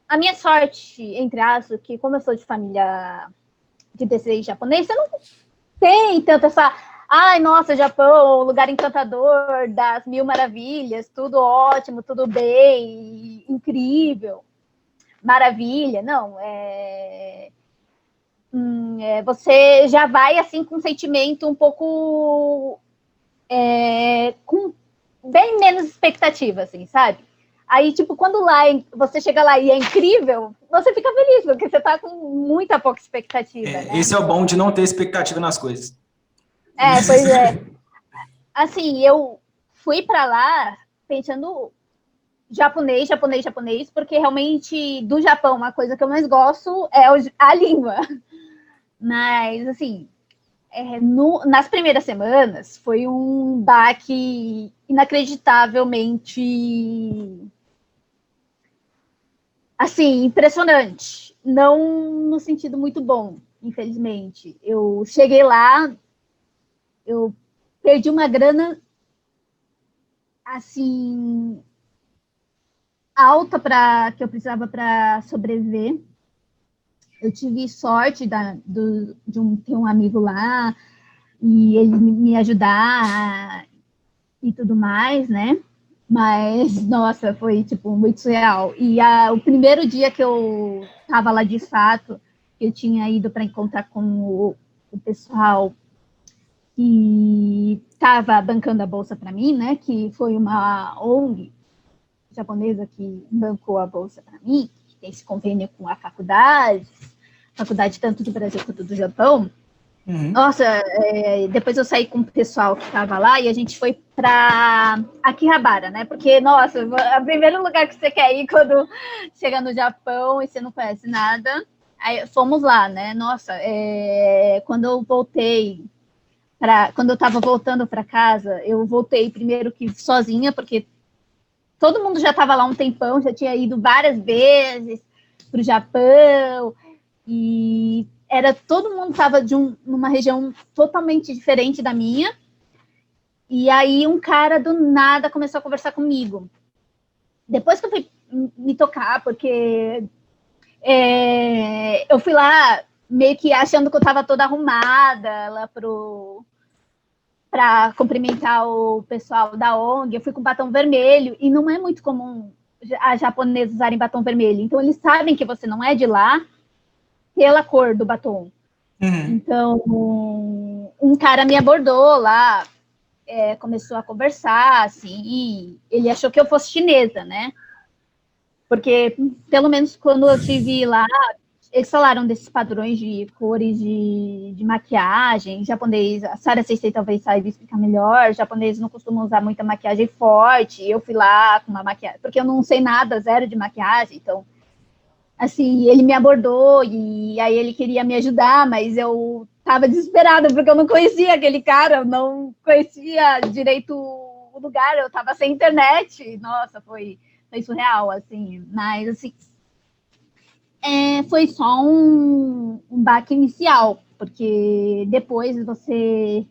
a minha sorte, entre aspas, que como eu sou de família de descendente japonês, eu não tem tanto essa... nossa, Japão, lugar encantador, das 1000 maravilhas, tudo ótimo, tudo bem, incrível. maravilha, não, você já vai, assim, com um sentimento um pouco, com bem menos expectativa, assim, sabe? Aí, tipo, quando você chega lá e é incrível, você fica feliz, porque você tá com muita pouca expectativa, né? Esse é o bom de não ter expectativa nas coisas. Pois é. Assim, eu fui para lá pensando japonês, porque realmente do Japão, uma coisa que eu mais gosto é a língua. Mas, assim, nas primeiras semanas foi um baque inacreditavelmente, assim, impressionante. Não no sentido muito bom, infelizmente. Eu cheguei lá, eu perdi uma grana, assim, alta que eu precisava para sobreviver. Eu tive sorte de ter um amigo lá e ele me ajudar e tudo mais, né? Mas, nossa, foi, tipo, muito surreal. E o primeiro dia que eu estava lá de fato, que eu tinha ido para encontrar com o pessoal que estava bancando a bolsa para mim, né? Que foi uma ONG japonesa que bancou a bolsa para mim, que tem esse convênio com a faculdade tanto do Brasil quanto do Japão. Uhum. Nossa, depois eu saí com o pessoal que estava lá e a gente foi para Akihabara, né? Porque, nossa, é o primeiro lugar que você quer ir quando chega no Japão e você não conhece nada. Aí fomos lá, né? Nossa, quando eu voltei, quando eu estava voltando para casa, eu voltei primeiro que sozinha, porque todo mundo já estava lá um tempão, já tinha ido várias vezes para o Japão, e todo mundo estava numa região totalmente diferente da minha, e aí um cara do nada começou a conversar comigo. Depois que eu fui me tocar, porque eu fui lá meio que achando que eu estava toda arrumada lá para cumprimentar o pessoal da ONG, eu fui com batom vermelho, e não é muito comum as japonesas usarem batom vermelho, então eles sabem que você não é de lá pela cor do batom. Uhum. Então, um cara me abordou lá, começou a conversar, assim, e ele achou que eu fosse chinesa, né? Porque, pelo menos quando eu estive lá, eles falaram desses padrões de cores de maquiagem. Japonês, a Sarah Sensei talvez saiba explicar melhor. Japoneses não costumam usar muita maquiagem forte. Eu fui lá com uma maquiagem, porque eu não sei nada, zero de maquiagem. Então, assim, ele me abordou e aí ele queria me ajudar, mas eu estava desesperada porque eu não conhecia aquele cara, eu não conhecia direito o lugar, eu estava sem internet. Nossa, foi surreal, assim. Mas, assim, foi só um baque inicial, porque depois você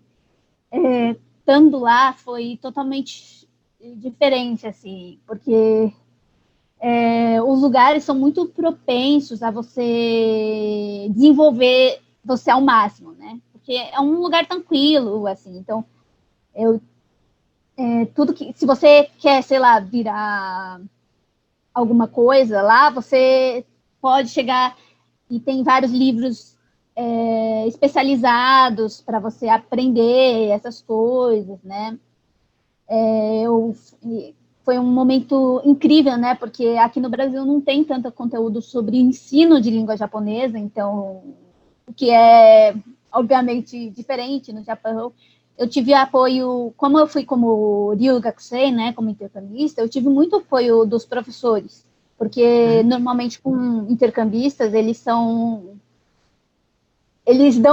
estando lá foi totalmente diferente, assim, porque os lugares são muito propensos a você desenvolver você ao máximo, né? Porque é um lugar tranquilo, assim, então tudo que, se você quer, sei lá, virar alguma coisa lá, você pode chegar e tem vários livros especializados para você aprender essas coisas, né? Foi um momento incrível, né? Porque aqui no Brasil não tem tanto conteúdo sobre ensino de língua japonesa, então, o que é, obviamente, diferente no Japão. Eu tive apoio, como eu fui como ryugakusei, né, como intercambista, eu tive muito apoio dos professores, porque normalmente com intercambistas eles dão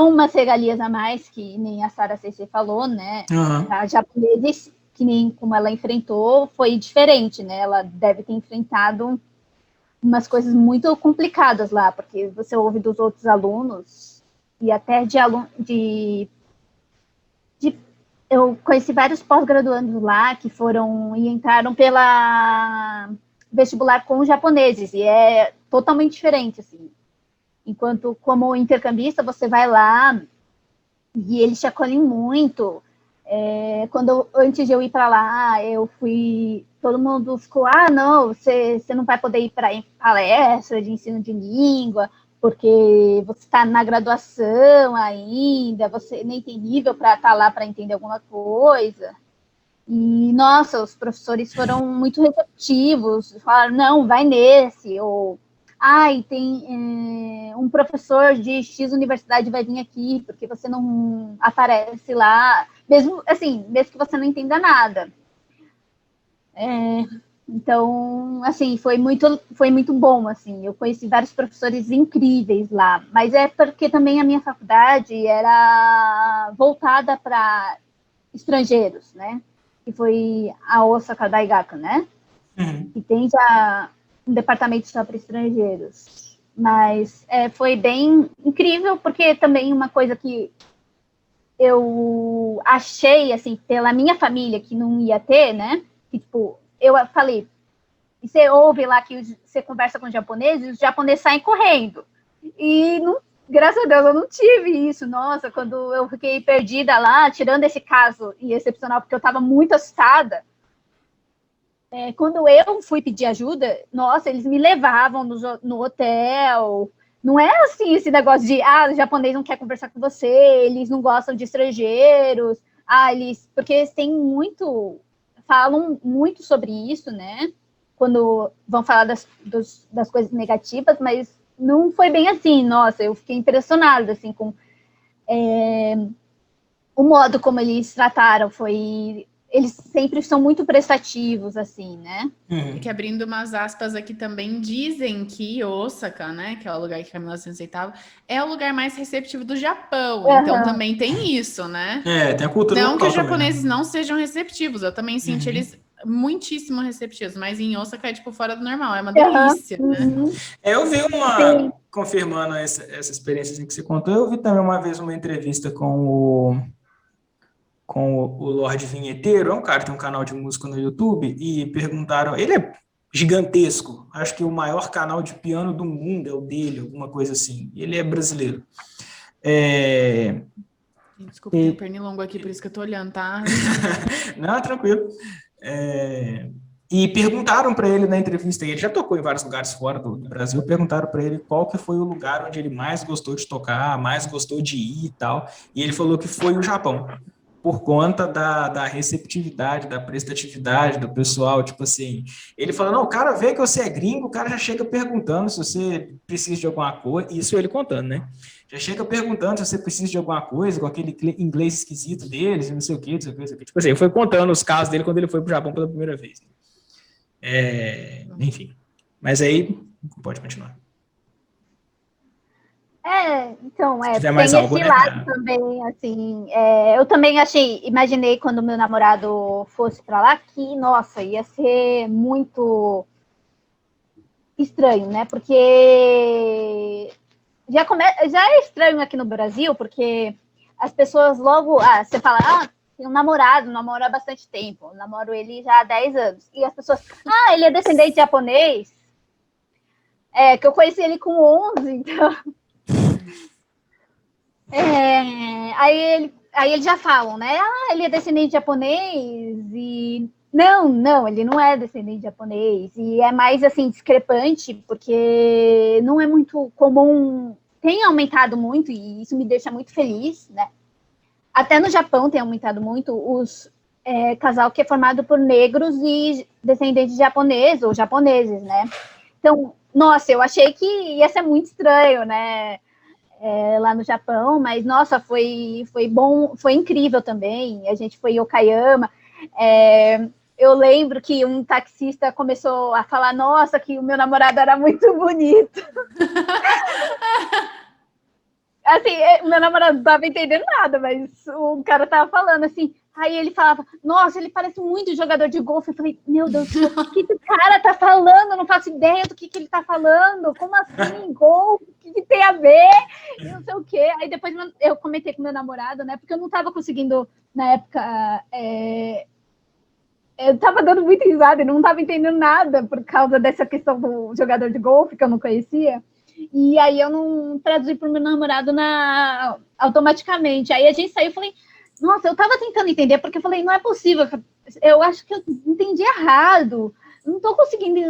umas regalias a mais, que nem a Sarah Sensei falou, né? A japoneses, que nem como ela enfrentou, foi diferente, né? Ela deve ter enfrentado umas coisas muito complicadas lá, porque você ouve dos outros alunos e até eu conheci vários pós-graduandos lá que foram e entraram pela vestibular com os japoneses, e é totalmente diferente, assim. Enquanto, como intercambista, você vai lá e eles te acolhem muito, Antes de eu ir para lá, todo mundo ficou, não, você não vai poder ir para palestra de ensino de língua, porque você está na graduação ainda, você nem tem nível para estar lá para entender alguma coisa. E, nossa, os professores foram muito receptivos, falaram, não, vai nesse, ou, tem um professor de X universidade vai vir aqui, porque você não aparece lá, mesmo que você não entenda nada. Então, assim, foi muito bom, assim, eu conheci vários professores incríveis lá, mas é porque também a minha faculdade era voltada para estrangeiros, né? Que foi a Osaka Daigaku, né? Que tem já um departamento só para estrangeiros. Mas foi bem incrível, porque também uma coisa que eu achei, assim, pela minha família, que não ia ter, né? Que, tipo, eu falei, você ouve lá que você conversa com os japoneses saem correndo. E, graças a Deus, eu não tive isso. Nossa, quando eu fiquei perdida lá, tirando esse caso excepcional, porque eu estava muito assustada, quando eu fui pedir ajuda, nossa, eles me levavam no hotel. Não é assim esse negócio de, o japonês não quer conversar com você, eles não gostam de estrangeiros, porque eles falam muito sobre isso, né? Quando vão falar das coisas negativas, mas não foi bem assim. Nossa, eu fiquei impressionada, assim, com o modo como eles trataram, eles sempre são muito prestativos, assim, né? E que, abrindo umas aspas aqui também, dizem que Osaka, né, que é o lugar que a Camila se aceitava, é o lugar mais receptivo do Japão. Então também tem isso, né? Tem a cultura não local que os também, japoneses né? não sejam receptivos, eu também senti eles muitíssimo receptivos, mas em Osaka é tipo fora do normal, é uma delícia, né? Eu vi confirmando essa experiência assim que você contou, eu vi também uma vez uma entrevista com o Lorde Vinheteiro, é um cara que tem um canal de música no YouTube, e perguntaram, ele é gigantesco, acho que o maior canal de piano do mundo é o dele, alguma coisa assim, ele é brasileiro. Desculpa, tem um pernilongo aqui, por isso que eu tô olhando, tá? Não, tranquilo. E perguntaram para ele na entrevista, ele já tocou em vários lugares fora do Brasil, perguntaram para ele qual que foi o lugar onde ele mais gostou de tocar, mais gostou de ir e tal, e ele falou que foi o Japão, por conta da receptividade, da prestatividade do pessoal, tipo assim, ele falou, não, o cara vê que você é gringo, o cara já chega perguntando se você precisa de alguma coisa, isso ele contando, né? Já chega perguntando se você precisa de alguma coisa, com aquele inglês esquisito deles, não sei o quê, não sei o quê, não sei o quê. Tipo assim, ele foi contando os casos dele quando ele foi pro Japão pela primeira vez. Enfim, mas aí pode continuar. Então, Se tiver tem mais algo, esse né? lado também, assim, eu também imaginei quando meu namorado fosse para lá que, nossa, ia ser muito estranho, né? Porque já é estranho aqui no Brasil, porque as pessoas logo, você fala, tem um namorado, namoro há bastante tempo, namoro ele já há 10 anos, e as pessoas, ele é descendente de japonês, que eu conheci ele com 11, então... Aí eles já falam, né? Ele é descendente de japonês e... Não, ele não é descendente de japonês. E é mais, assim, discrepante, porque não é muito comum... Tem aumentado muito, e isso me deixa muito feliz, né? Até no Japão tem aumentado muito os casal que é formado por negros e descendentes de japonês ou japoneses, né? Então, nossa, eu achei que ia ser muito estranho, né? Lá no Japão, mas nossa, foi bom, foi incrível também. A gente foi em Okayama. Eu lembro que um taxista começou a falar, nossa, que o meu namorado era muito bonito. Assim, o meu namorado não estava entendendo nada, mas o cara estava falando assim. Aí ele falava, nossa, ele parece muito jogador de golfe. Eu falei, meu Deus, o que esse cara tá falando? Eu não faço ideia do que ele tá falando. Como assim, golfe? O que tem a ver? Eu não sei o quê. Aí depois eu comentei com meu namorado, né? Porque eu não tava conseguindo, na época, eu tava dando muita risada, eu não tava entendendo nada por causa dessa questão do jogador de golfe, que eu não conhecia. E aí eu não traduzi pro meu namorado automaticamente. Aí a gente saiu e falei, Nossa, eu tava tentando entender, porque eu falei, não é possível, eu acho que eu entendi errado, não tô conseguindo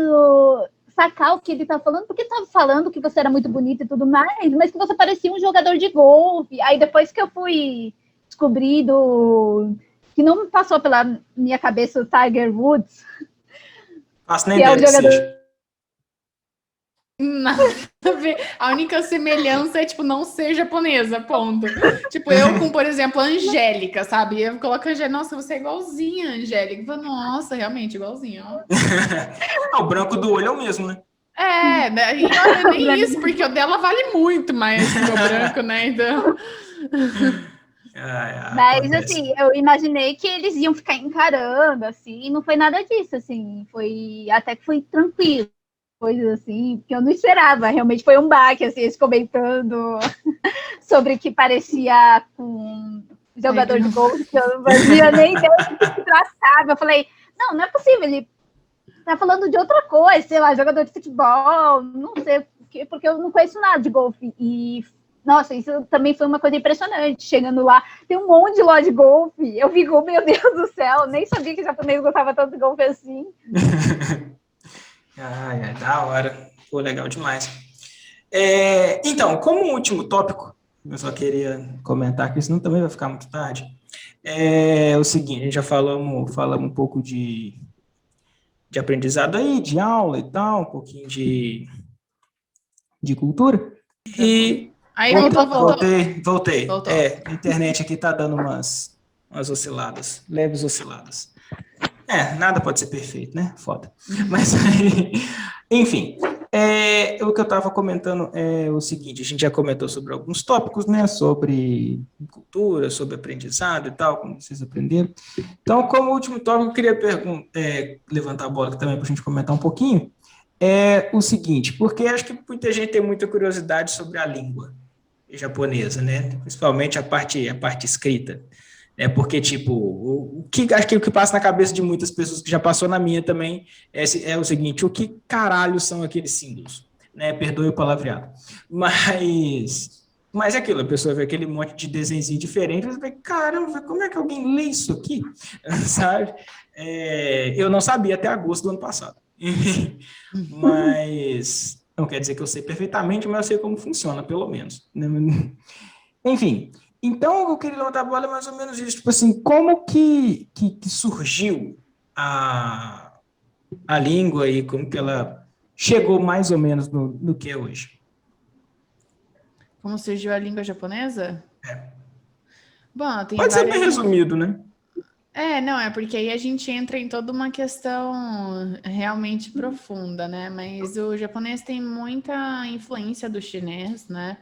sacar o que ele tá falando, porque ele tava falando que você era muito bonita e tudo mais, mas que você parecia um jogador de golfe. Aí depois que eu fui descobrir que não passou pela minha cabeça o Tiger Woods, Faço nem ideia que seja. Nada a ver. A única semelhança é, tipo, não ser japonesa, ponto. Tipo, eu com, por exemplo, a Angélica, sabe? Eu coloco a Angélica, nossa, você é igualzinha, Angélica. Eu falo, nossa, realmente, igualzinha. O branco do olho é o mesmo, né? E olha, nem isso, porque o dela vale muito mais que o branco, né? Então... Mas, acontece. assim, eu imaginei que eles iam ficar encarando, assim, e não foi nada disso, assim, até que foi tranquilo, coisas assim, porque eu não esperava, realmente foi um baque, assim, eles comentando sobre que parecia com jogador de golfe, que eu não fazia nem ideia do que se tratava. Eu falei, não é possível, ele tá falando de outra coisa, sei lá, jogador de futebol, não sei, porque eu não conheço nada de golfe, e nossa, isso também foi uma coisa impressionante. Chegando lá, tem um monte de loja de golfe. Eu fico, meu Deus do céu, nem sabia que japonês gostava tanto de golfe assim. Da hora. Pô, legal demais. Então, como último tópico, eu só queria comentar que senão também vai ficar muito tarde. É o seguinte, a gente já falamos um pouco de aprendizado aí, de aula e tal, um pouquinho de cultura. E aí voltou. Voltei. A internet aqui tá dando umas osciladas, leves osciladas. Nada pode ser perfeito, né? Foda. Mas aí, enfim, o que eu estava comentando é o seguinte, a gente já comentou sobre alguns tópicos, né? Sobre cultura, sobre aprendizado e tal, como vocês aprenderam. Então, como último tópico, eu queria levantar a bola aqui também para a gente comentar um pouquinho. É o seguinte, porque acho que muita gente tem muita curiosidade sobre a língua japonesa, né? Principalmente a parte escrita, né? Porque, tipo, acho que o que passa na cabeça de muitas pessoas, que já passou na minha também, é o seguinte, o que caralho são aqueles símbolos, né? Perdoe o palavreado. Mas é aquilo, a pessoa vê aquele monte de desenhozinho diferente, você vai, caramba, como é que alguém lê isso aqui? Sabe? Eu não sabia até agosto do ano passado. Mas não quer dizer que eu sei perfeitamente, mas eu sei como funciona, pelo menos. Enfim, então eu queria levantar a bola mais ou menos isso, tipo assim, como que surgiu a língua e como que ela chegou mais ou menos no que é hoje? Como surgiu a língua japonesa? Bom, tem Pode ser bem resumido, né? Não, é porque aí a gente entra em toda uma questão realmente profunda, né? Mas o japonês tem muita influência do chinês, né?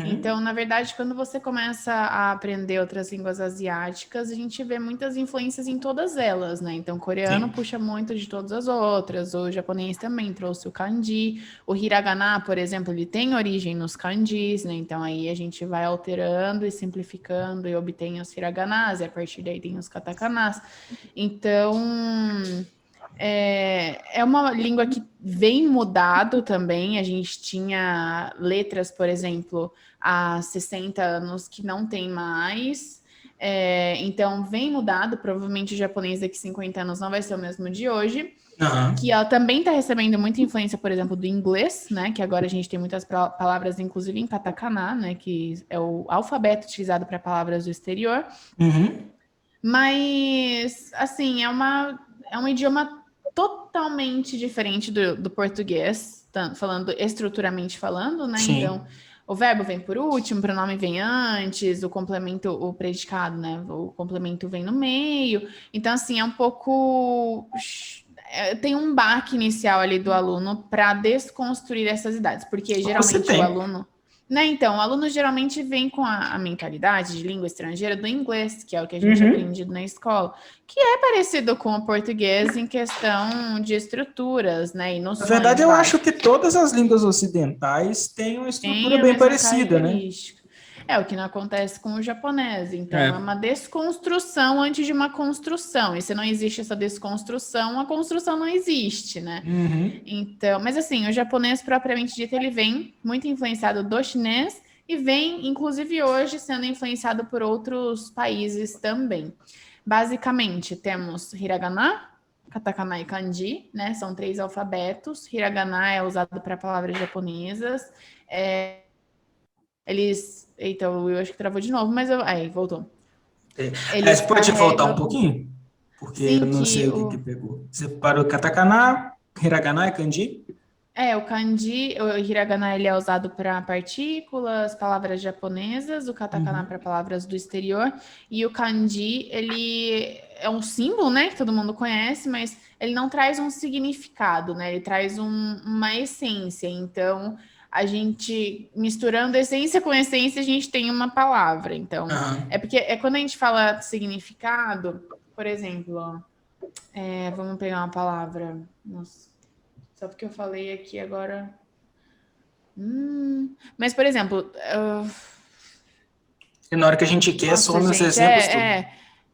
Então, na verdade, quando você começa a aprender outras línguas asiáticas, a gente vê muitas influências em todas elas, né? Então, o coreano puxa muito de todas as outras, o japonês também trouxe o kanji, o hiragana, por exemplo, ele tem origem nos kanjis, né? Então, aí a gente vai alterando e simplificando e obtém os hiraganas, e a partir daí tem os katakanas. Então... É uma língua que vem mudado também. A gente tinha letras, por exemplo, há 60 anos que não tem mais. Então, vem mudado. Provavelmente o japonês daqui 50 anos não vai ser o mesmo de hoje. Que ela também está recebendo muita influência, por exemplo, do inglês, né? Que agora a gente tem muitas palavras, inclusive em katakana, né? Que é o alfabeto utilizado para palavras do exterior. Mas, assim, é um idioma totalmente diferente do português, falando estruturalmente falando, né? Sim. Então, o verbo vem por último, o pronome vem antes, o complemento, o predicado, né? O complemento vem no meio. Então, assim, é um pouco... Tem um baque inicial ali do aluno para desconstruir essas idades, porque geralmente o aluno... Né? Então, o aluno geralmente vem com a mentalidade de língua estrangeira do inglês, que é o que a gente aprende na escola, que é parecido com o português em questão de estruturas, né? E noções. Na verdade, eu acho que todas as línguas ocidentais têm uma estrutura bem parecida, né? É o que não acontece com o japonês. Então, é uma desconstrução antes de uma construção. E se não existe essa desconstrução, a construção não existe, né? Então, mas assim, o japonês propriamente dito, ele vem muito influenciado do chinês e vem, inclusive hoje, sendo influenciado por outros países também. Basicamente, temos hiragana, katakana e kanji, né? São 3 alfabetos. Hiragana é usado para palavras japonesas. Eita, o Will acho que travou de novo, mas aí, voltou. Você pode voltar um pouquinho? Porque Sim, eu não sei o que pegou. Você parou katakana, hiragana e kanji? O kanji, o hiragana, ele é usado para partículas, palavras japonesas, o katakana para palavras do exterior, e o kanji, ele é um símbolo, né, que todo mundo conhece, mas ele não traz um significado, né, ele traz uma essência. Então, a gente, misturando essência com essência, a gente tem uma palavra. Então, é porque quando a gente fala significado, por exemplo, vamos pegar uma palavra, nossa, só porque eu falei aqui agora. Mas, por exemplo. E na hora que a gente quer, some os exemplos tudo.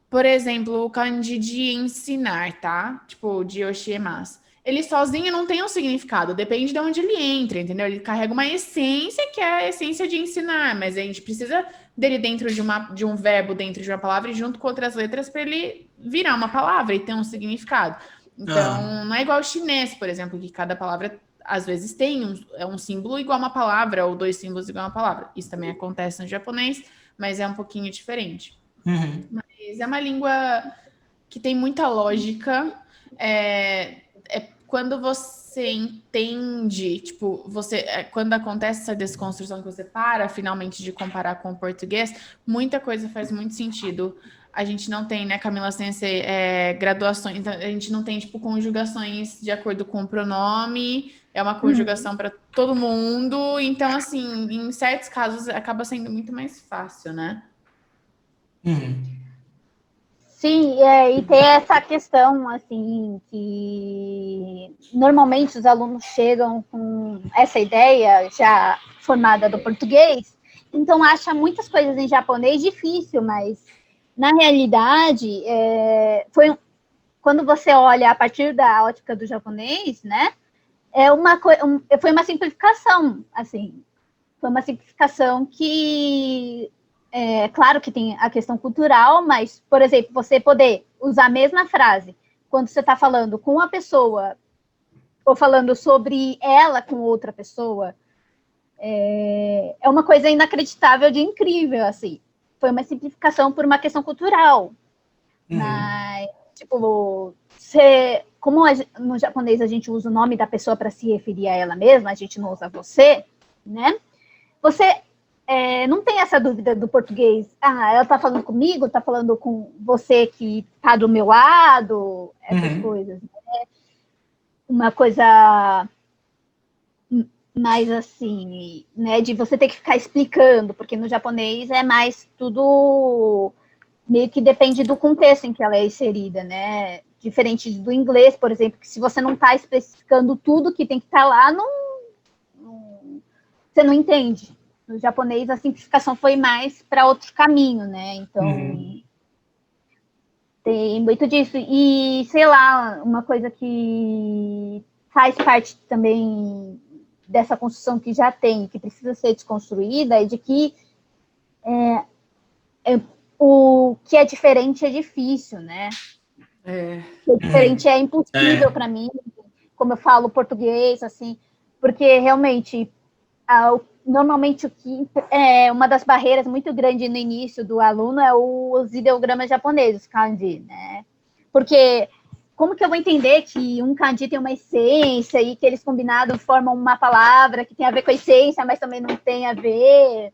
Por exemplo, o kanji de ensinar, tá? Tipo, de yoshiemas. Ele sozinho não tem um significado, depende de onde ele entra, entendeu? Ele carrega uma essência que é a essência de ensinar, mas a gente precisa dele dentro de um verbo, dentro de uma palavra, e junto com outras letras, para ele virar uma palavra e ter um significado. Então, não é igual o chinês, por exemplo, que cada palavra às vezes tem um símbolo igual a uma palavra, ou 2 símbolos igual a uma palavra. Isso também acontece no japonês, mas é um pouquinho diferente. Mas é uma língua que tem muita lógica. Quando você entende, tipo, quando acontece essa desconstrução que você finalmente de comparar com o português, muita coisa faz muito sentido. A gente não tem, né, Camila Sensei, graduações, então a gente não tem, tipo, conjugações de acordo com o pronome, é uma conjugação para todo mundo, então, assim, em certos casos acaba sendo muito mais fácil, né? Sim, e tem essa questão, assim, que normalmente os alunos chegam com essa ideia já formada do português, então acha muitas coisas em japonês difícil, mas na realidade, quando você olha a partir da ótica do japonês, né, foi uma simplificação, assim, foi uma simplificação que claro que tem a questão cultural, mas, por exemplo, você poder usar a mesma frase quando você está falando com uma pessoa ou falando sobre ela com outra pessoa, é uma coisa inacreditável de incrível, assim. Foi uma simplificação por uma questão cultural. Mas, tipo, como no japonês a gente usa o nome da pessoa para se referir a ela mesma, a gente não usa você, né? Você não tem essa dúvida do português. Ela tá falando comigo, tá falando com você que tá do meu lado, essas coisas. Né? Uma coisa mais assim, né, de você ter que ficar explicando, porque no japonês é mais tudo meio que depende do contexto em que ela é inserida, né? Diferente do inglês, por exemplo, que se você não tá especificando tudo que tem que estar lá, você não entende. No japonês, a simplificação foi mais para outro caminho, né? Então, tem muito disso. E, sei lá, uma coisa que faz parte também dessa construção que já tem, que precisa ser desconstruída, é de que o que é diferente é difícil, né? O que é diferente é impossível para mim, como eu falo português, assim, porque realmente normalmente o que é uma das barreiras muito grandes no início do aluno é os ideogramas japoneses, kanji, né? Porque como que eu vou entender que um kanji tem uma essência e que eles combinados formam uma palavra que tem a ver com a essência, mas também não tem a ver,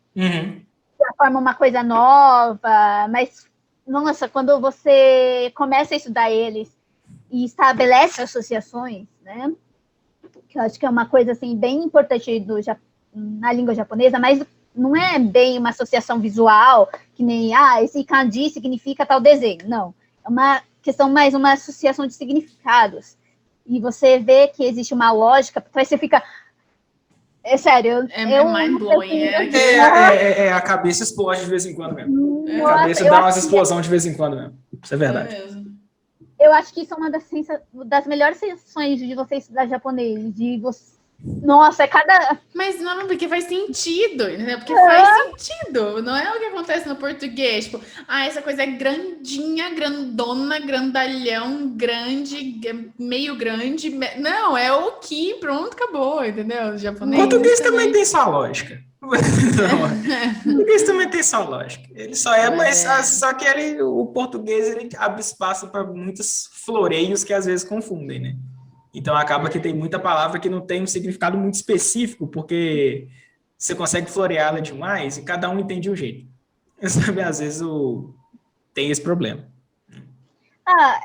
formam uma coisa nova, mas, nossa, quando você começa a estudar eles e estabelece associações, né? Que eu acho que é uma coisa, assim, bem importante na língua japonesa, mas não é bem uma associação visual, que nem, esse kanji significa tal desenho. Não, é uma questão mais uma associação de significados. E você vê que existe uma lógica, porque você fica... É sério. Mind-blowing. A cabeça explode de vez em quando mesmo. A cabeça dá umas explosões de vez em quando mesmo. Isso é verdade. Eu acho que isso é uma das melhores sensações de você estudar japonês, de você Nossa, é cada... Mas não, porque faz sentido, né? Porque faz sentido. Não é o que acontece no português. Tipo, essa coisa é grandinha, grandona, grandalhão, grande, meio grande. Não, é o que, pronto, acabou, entendeu? O japonês. O português também tem sua lógica. O português também tem sua lógica. Ele só só que o português ele abre espaço para muitos floreios que às vezes confundem, né? Então acaba que tem muita palavra que não tem um significado muito específico, porque você consegue floreá-la demais e cada um entende um jeito. Sabe, às vezes tem esse problema.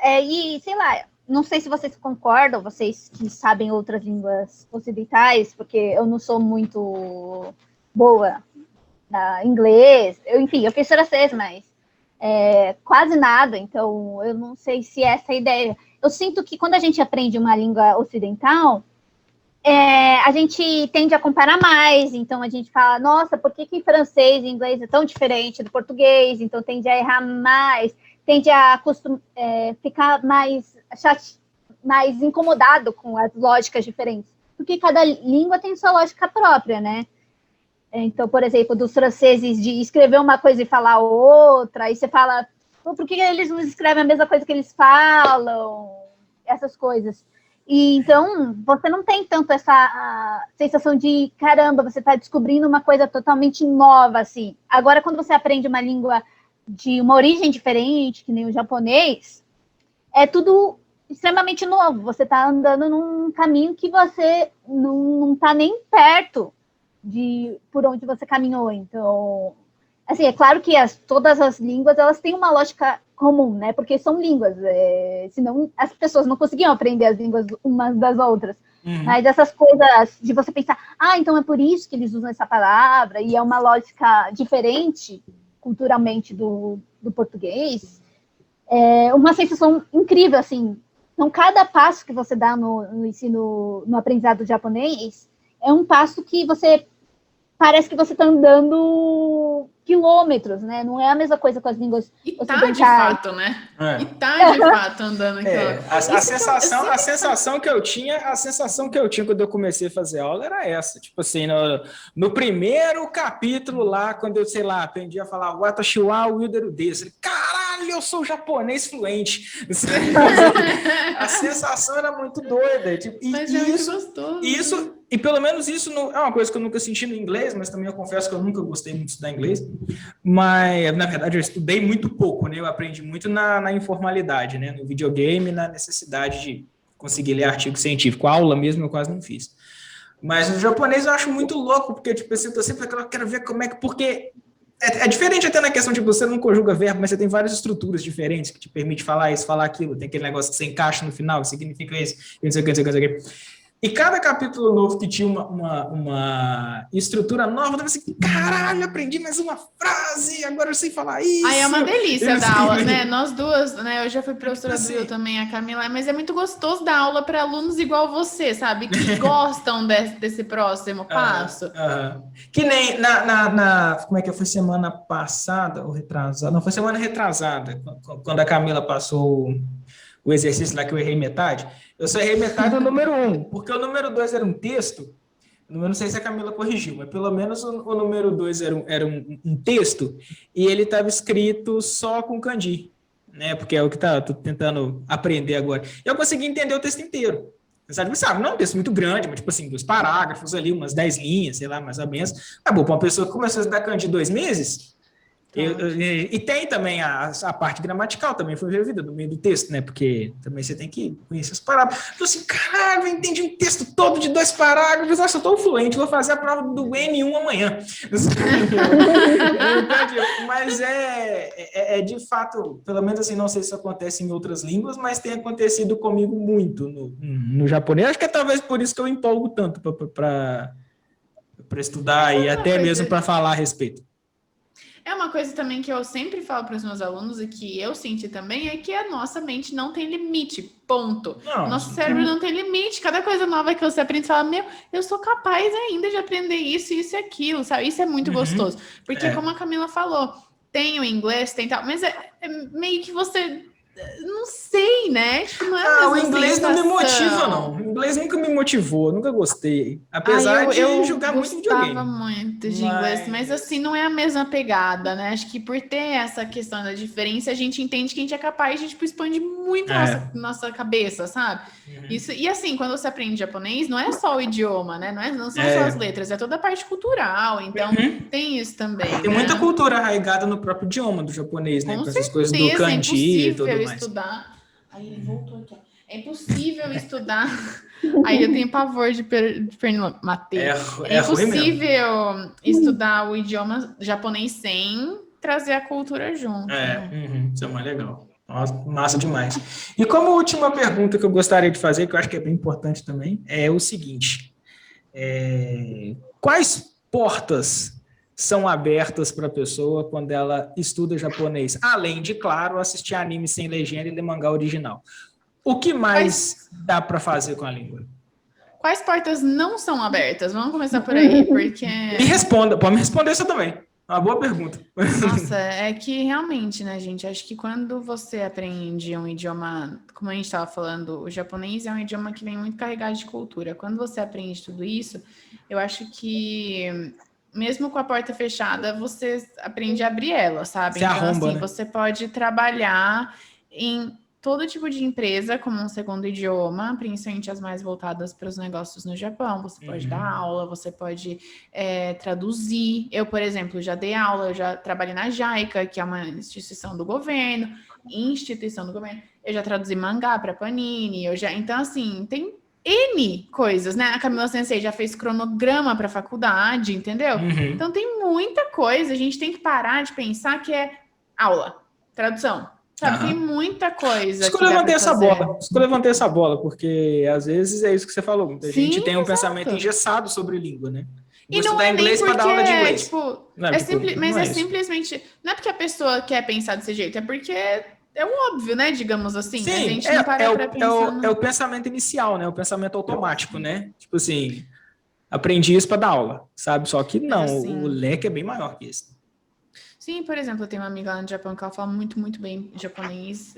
E sei lá, não sei se vocês concordam, vocês que sabem outras línguas ocidentais, porque eu não sou muito boa na inglês, eu fiz francês, mas quase nada, então eu não sei se essa é a ideia. Eu sinto que quando a gente aprende uma língua ocidental, a gente tende a comparar mais, então a gente fala, nossa, por que francês e inglês é tão diferente do português? Então tende a errar mais, tende a ficar mais incomodado com as lógicas diferentes, porque cada língua tem sua lógica própria, né? Então, por exemplo, dos franceses de escrever uma coisa e falar outra, aí você fala, por que eles não escrevem a mesma coisa que eles falam? Essas coisas. E então, você não tem tanto essa sensação de, caramba, você está descobrindo uma coisa totalmente nova, assim. Agora, quando você aprende uma língua de uma origem diferente, que nem o japonês, é tudo extremamente novo. Você está andando num caminho que você não está nem perto de por onde você caminhou. Então, assim, é claro que todas as línguas, elas têm uma lógica comum, né? Porque são línguas, senão as pessoas não conseguiam aprender as línguas umas das outras. Mas essas coisas de você pensar, então é por isso que eles usam essa palavra, e é uma lógica diferente culturalmente do português, é uma sensação incrível, assim. Então, cada passo que você dá no ensino, no aprendizado japonês, é um passo que parece que você está andando quilômetros, né? Não é a mesma coisa com as línguas ocidentais. De fato, né? E tá de fato andando quilômetros. A sensação que eu tinha quando eu comecei a fazer aula era essa. Tipo assim, no primeiro capítulo lá, quando eu, sei lá, aprendi a falar Watashi wa Wilderu desu. Caralho, eu sou japonês fluente. A sensação era muito doida. Tipo, mas é muito gostoso. E pelo menos isso é uma coisa que eu nunca senti no inglês, mas também eu confesso que eu nunca gostei muito de estudar inglês. Mas, na verdade, eu estudei muito pouco, né? Eu aprendi muito na informalidade, né? No videogame, na necessidade de conseguir ler artigo científico. A aula mesmo eu quase não fiz. Mas no japonês eu acho muito louco, porque, tipo assim, eu tô sempre eu quero ver como é que... Porque é diferente até na questão, tipo, você não conjuga verbo, mas você tem várias estruturas diferentes que te permite falar isso, falar aquilo. Tem aquele negócio que você encaixa no final, que significa isso, não sei o que, não sei o que, não sei o que. E cada capítulo novo que tinha uma estrutura nova, eu tava assim, caralho, aprendi mais uma frase, agora eu sei falar isso. É uma delícia dar aula, né? Nós duas, né? Eu já fui professora do Will também, a Camila, mas é muito gostoso dar aula para alunos igual você, sabe? Que gostam desse próximo passo. Que nem como é que foi semana passada, ou retrasada? Não, foi semana retrasada, quando a Camila passou o exercício lá que eu errei metade. Eu só errei metade no número 1, porque o número 2 era um texto, eu não sei se a Camila corrigiu, mas pelo menos o número 2 era um texto, e ele estava escrito só com kanji, né? Porque é o que tô tentando aprender agora. Eu consegui entender o texto inteiro. Sabe, não é um texto muito grande, mas tipo assim, 2 parágrafos ali, umas 10 linhas, sei lá, mais ou menos. Mas, bom, para uma pessoa que começou a estudar kanji 2 meses... E tem também a parte gramatical, também foi resolvida no meio do texto, né? Porque também você tem que conhecer as parágrafos. Então, assim, caralho, eu entendi um texto todo de 2 parágrafos, nossa, eu tô fluente, vou fazer a prova do N1 amanhã. Mas de fato, pelo menos assim, não sei se isso acontece em outras línguas, mas tem acontecido comigo muito no japonês. Acho que é talvez por isso que eu empolgo tanto para estudar e até mesmo para falar a respeito. É uma coisa também que eu sempre falo para os meus alunos e que eu senti também, é que a nossa mente não tem limite, ponto. Nosso cérebro não tem limite. Cada coisa nova que você aprende, você fala, eu sou capaz ainda de aprender isso e aquilo, sabe? Isso é muito gostoso. Porque como a Camila falou, tem o inglês, tem tal, mas é meio que você... Não sei, né? Tipo, não é o inglês não me motiva, não. O inglês nunca me motivou. motivou, nunca gostei. Apesar de jogar muito videogame. Eu gostava muito de inglês, mas assim, não é a mesma pegada, né? Acho que por ter essa questão da diferença, a gente entende que a gente é capaz de, tipo, expandir muito nossa cabeça, sabe? Isso, e assim, quando você aprende japonês, não é só o idioma, né? Não são só as letras, é toda a parte cultural, então tem isso também, Tem muita cultura arraigada no próprio idioma do japonês, né? Com essas coisas do kanji e tudo mais. Estudar. Aí ele voltou aqui, ó. É impossível estudar. Aí eu tenho pavor de Matei. É impossível estudar o idioma japonês sem trazer a cultura junto. Isso é mais legal. Nossa, massa demais. E como última pergunta que eu gostaria de fazer, que eu acho que é bem importante também, é o seguinte: quais portas são abertas para a pessoa quando ela estuda japonês? Além de, claro, assistir anime sem legenda e ler mangá original. O que mais dá para fazer com a língua? Quais portas não são abertas? Vamos começar por aí, porque... Pode me responder isso também. Uma boa pergunta. Nossa, é que realmente, né, gente? Acho que quando você aprende um idioma, como a gente estava falando, o japonês é um idioma que vem muito carregado de cultura. Quando você aprende tudo isso, eu acho que... mesmo com a porta fechada, você aprende a abrir ela, sabe? Você arromba, assim, né? Você pode trabalhar em todo tipo de empresa como um segundo idioma, principalmente as mais voltadas para os negócios no Japão. Você pode dar aula, você pode traduzir. Eu, por exemplo, já dei aula, eu já trabalhei na JICA, que é uma instituição do governo. Eu já traduzi mangá para Panini. Então, assim, tem N coisas, né? A Camila Sensei já fez cronograma para faculdade, entendeu? Então tem muita coisa, a gente tem que parar de pensar que é aula, tradução, sabe? Tem muita coisa. Isso que eu levantei essa bola, porque às vezes é isso que você falou, muita gente tem um pensamento engessado sobre língua, né? E não é nem porque, tipo, simplesmente, não é porque a pessoa quer pensar desse jeito, é porque é o óbvio, né? Digamos assim. Sim, a gente não para pra pensar. É o pensamento inicial, né? O pensamento automático, né? Tipo assim, aprendi isso para dar aula, sabe? Só que não, assim, o leque é bem maior que isso. Sim, por exemplo, eu tenho uma amiga lá no Japão que ela fala muito, muito bem japonês,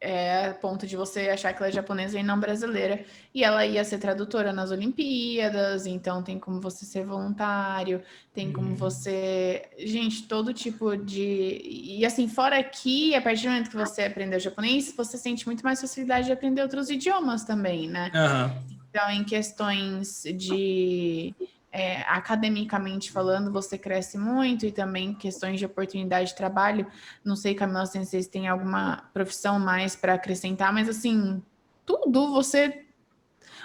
a ponto de você achar que ela é japonesa e não brasileira. E ela ia ser tradutora nas Olimpíadas, então tem como você ser voluntário, tem como você... Gente, todo tipo de... E assim, fora aqui, a partir do momento que você aprendeu japonês, você sente muito mais facilidade de aprender outros idiomas também, né? Então, em questões de... academicamente falando, você cresce muito, e também questões de oportunidade de trabalho. Não sei, Camila, se vocês têm alguma profissão mais para acrescentar, mas assim, tudo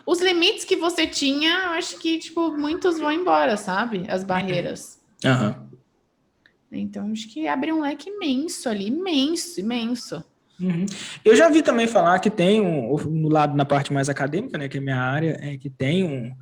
os limites que você tinha, eu acho que, tipo, muitos vão embora, sabe? As barreiras. Então, acho que abre um leque imenso ali, imenso. Eu já vi também falar que tem no lado, na parte mais acadêmica, né, que é a minha área, que tem um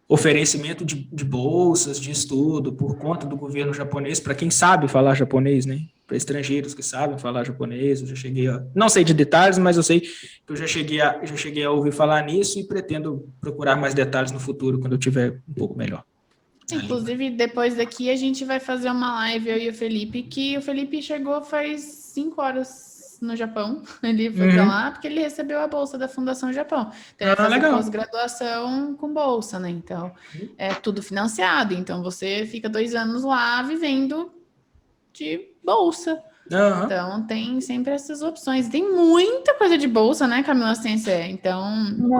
oferecimento de bolsas de estudo por conta do governo japonês, para quem sabe falar japonês, né? Para estrangeiros que sabem falar japonês. Eu já cheguei não sei de detalhes, mas eu sei que eu já cheguei a ouvir falar nisso e pretendo procurar mais detalhes no futuro, quando eu tiver um pouco melhor. Inclusive, depois daqui, a gente vai fazer uma live, eu e o Felipe, que o Felipe chegou faz 5 horas no Japão. Ele foi para lá porque ele recebeu a bolsa da Fundação Japão. Então, ele vai fazer pós-graduação com bolsa, né? Então, é tudo financiado. Então, você fica 2 anos lá vivendo de bolsa. Então, tem sempre essas opções. Tem muita coisa de bolsa, né, Camila Sensei? Então,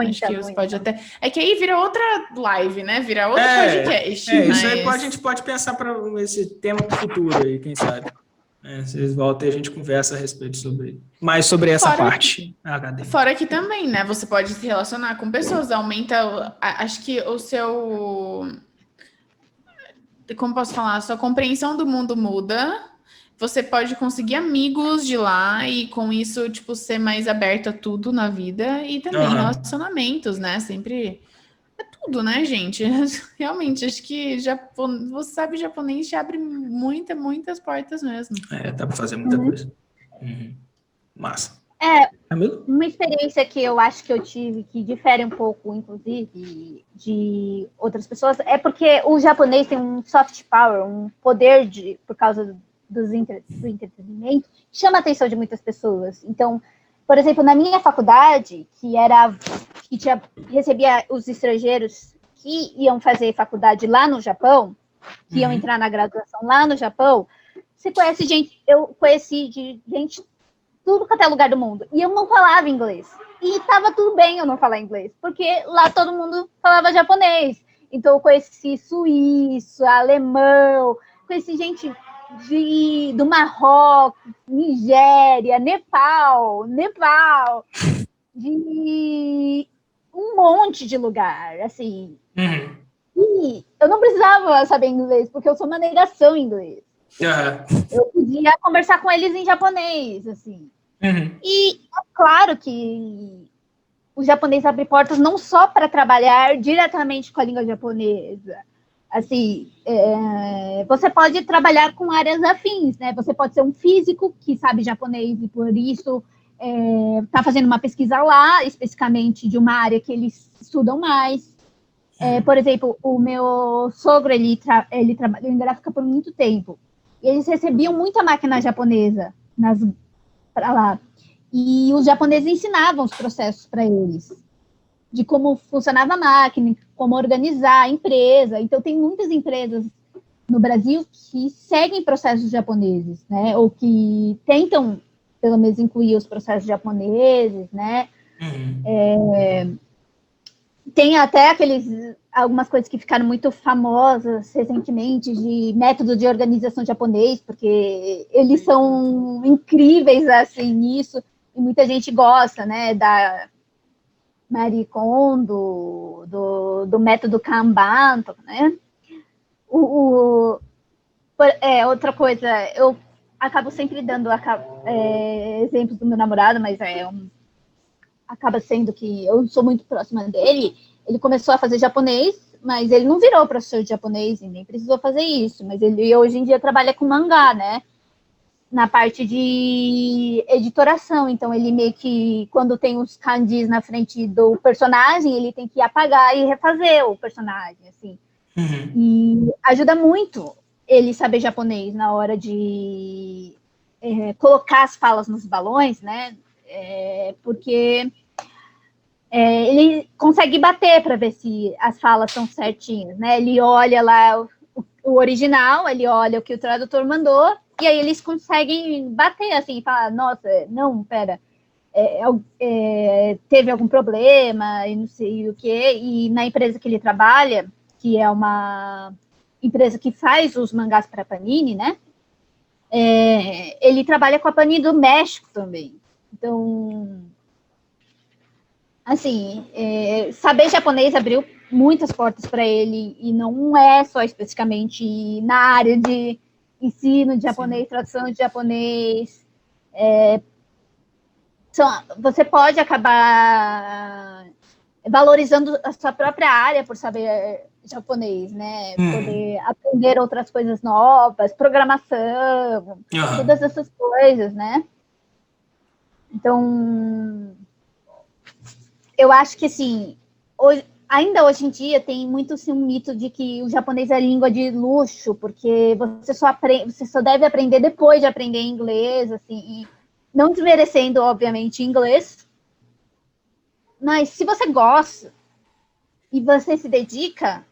acho que você pode até... É que aí vira outra live, né? Vira outro podcast. Mas... Isso aí a gente pode pensar para esse tema futuro aí, quem sabe. Vocês voltam e a gente conversa a respeito mais sobre essa parte. Fora que também, né? Você pode se relacionar com pessoas, aumenta, acho que o seu... Como posso falar? A sua compreensão do mundo muda. Você pode conseguir amigos de lá e com isso, tipo, ser mais aberto a tudo na vida. E também relacionamentos, né? Sempre... É tudo, né, gente? Realmente, acho que você sabe japonês te abre muitas portas mesmo. Dá para fazer muita coisa. Massa. Uma experiência que eu acho que eu tive, que difere um pouco, inclusive, de outras pessoas, é porque o japonês tem um soft power, um poder por causa do entretenimento, chama a atenção de muitas pessoas. Então, por exemplo, na minha faculdade, que que recebia os estrangeiros que iam fazer faculdade lá no Japão, que iam entrar na graduação lá no Japão. Você conhece gente, eu conheci gente tudo quanto é lugar do mundo, e eu não falava inglês. E estava tudo bem eu não falar inglês, porque lá todo mundo falava japonês. Então eu conheci suíço, alemão, conheci gente do Marrocos, Nigéria, Nepal, de um monte de lugar, assim. E eu não precisava saber inglês, porque eu sou uma negação em inglês. Eu podia conversar com eles em japonês, assim. E é claro que o japonês abre portas não só para trabalhar diretamente com a língua japonesa. Assim, você pode trabalhar com áreas afins, né? Você pode ser um físico que sabe japonês e por isso está fazendo uma pesquisa lá, especificamente de uma área que eles estudam mais. Por exemplo, o meu sogro, ele trabalhou em gráfica por muito tempo. E eles recebiam muita máquina japonesa para lá. E os japoneses ensinavam os processos para eles, de como funcionava a máquina, como organizar a empresa. Então, tem muitas empresas no Brasil que seguem processos japoneses, né? Ou que tentam, pelo menos, incluir os processos japoneses, né? Tem até algumas coisas que ficaram muito famosas recentemente de método de organização japonês, porque eles são incríveis, assim, nisso, e muita gente gosta, né, da Marie Kondo, do método Kanban, né? Outra coisa, eu acabo sempre dando exemplos do meu namorado, mas acaba sendo que eu sou muito próxima dele. Ele começou a fazer japonês, mas ele não virou professor de japonês e nem precisou fazer isso. Mas ele hoje em dia trabalha com mangá, né? Na parte de editoração. Então, ele meio que, quando tem os kanjis na frente do personagem, ele tem que apagar e refazer o personagem, assim. E ajuda muito ele saber japonês na hora de colocar as falas nos balões, né? Porque ele consegue bater para ver se as falas são certinhas, né? Ele olha lá o original, ele olha o que o tradutor mandou, e aí eles conseguem bater, assim, falar, nossa, não, pera, teve algum problema, e não sei o quê, e na empresa que ele trabalha, que é uma empresa que faz os mangás para Panini, né? Ele trabalha com a Panini do México também. Então, assim, saber japonês abriu muitas portas para ele, e não é só especificamente na área de ensino de japonês, sim, tradução de japonês. Você pode acabar valorizando a sua própria área por saber japonês, né? Poder aprender outras coisas novas, programação, todas essas coisas, né? Então, eu acho que, assim, ainda hoje em dia tem muito assim, um mito de que o japonês é língua de luxo, porque você só deve aprender depois de aprender inglês, assim, e não desmerecendo, obviamente, inglês, mas se você gosta e você se dedica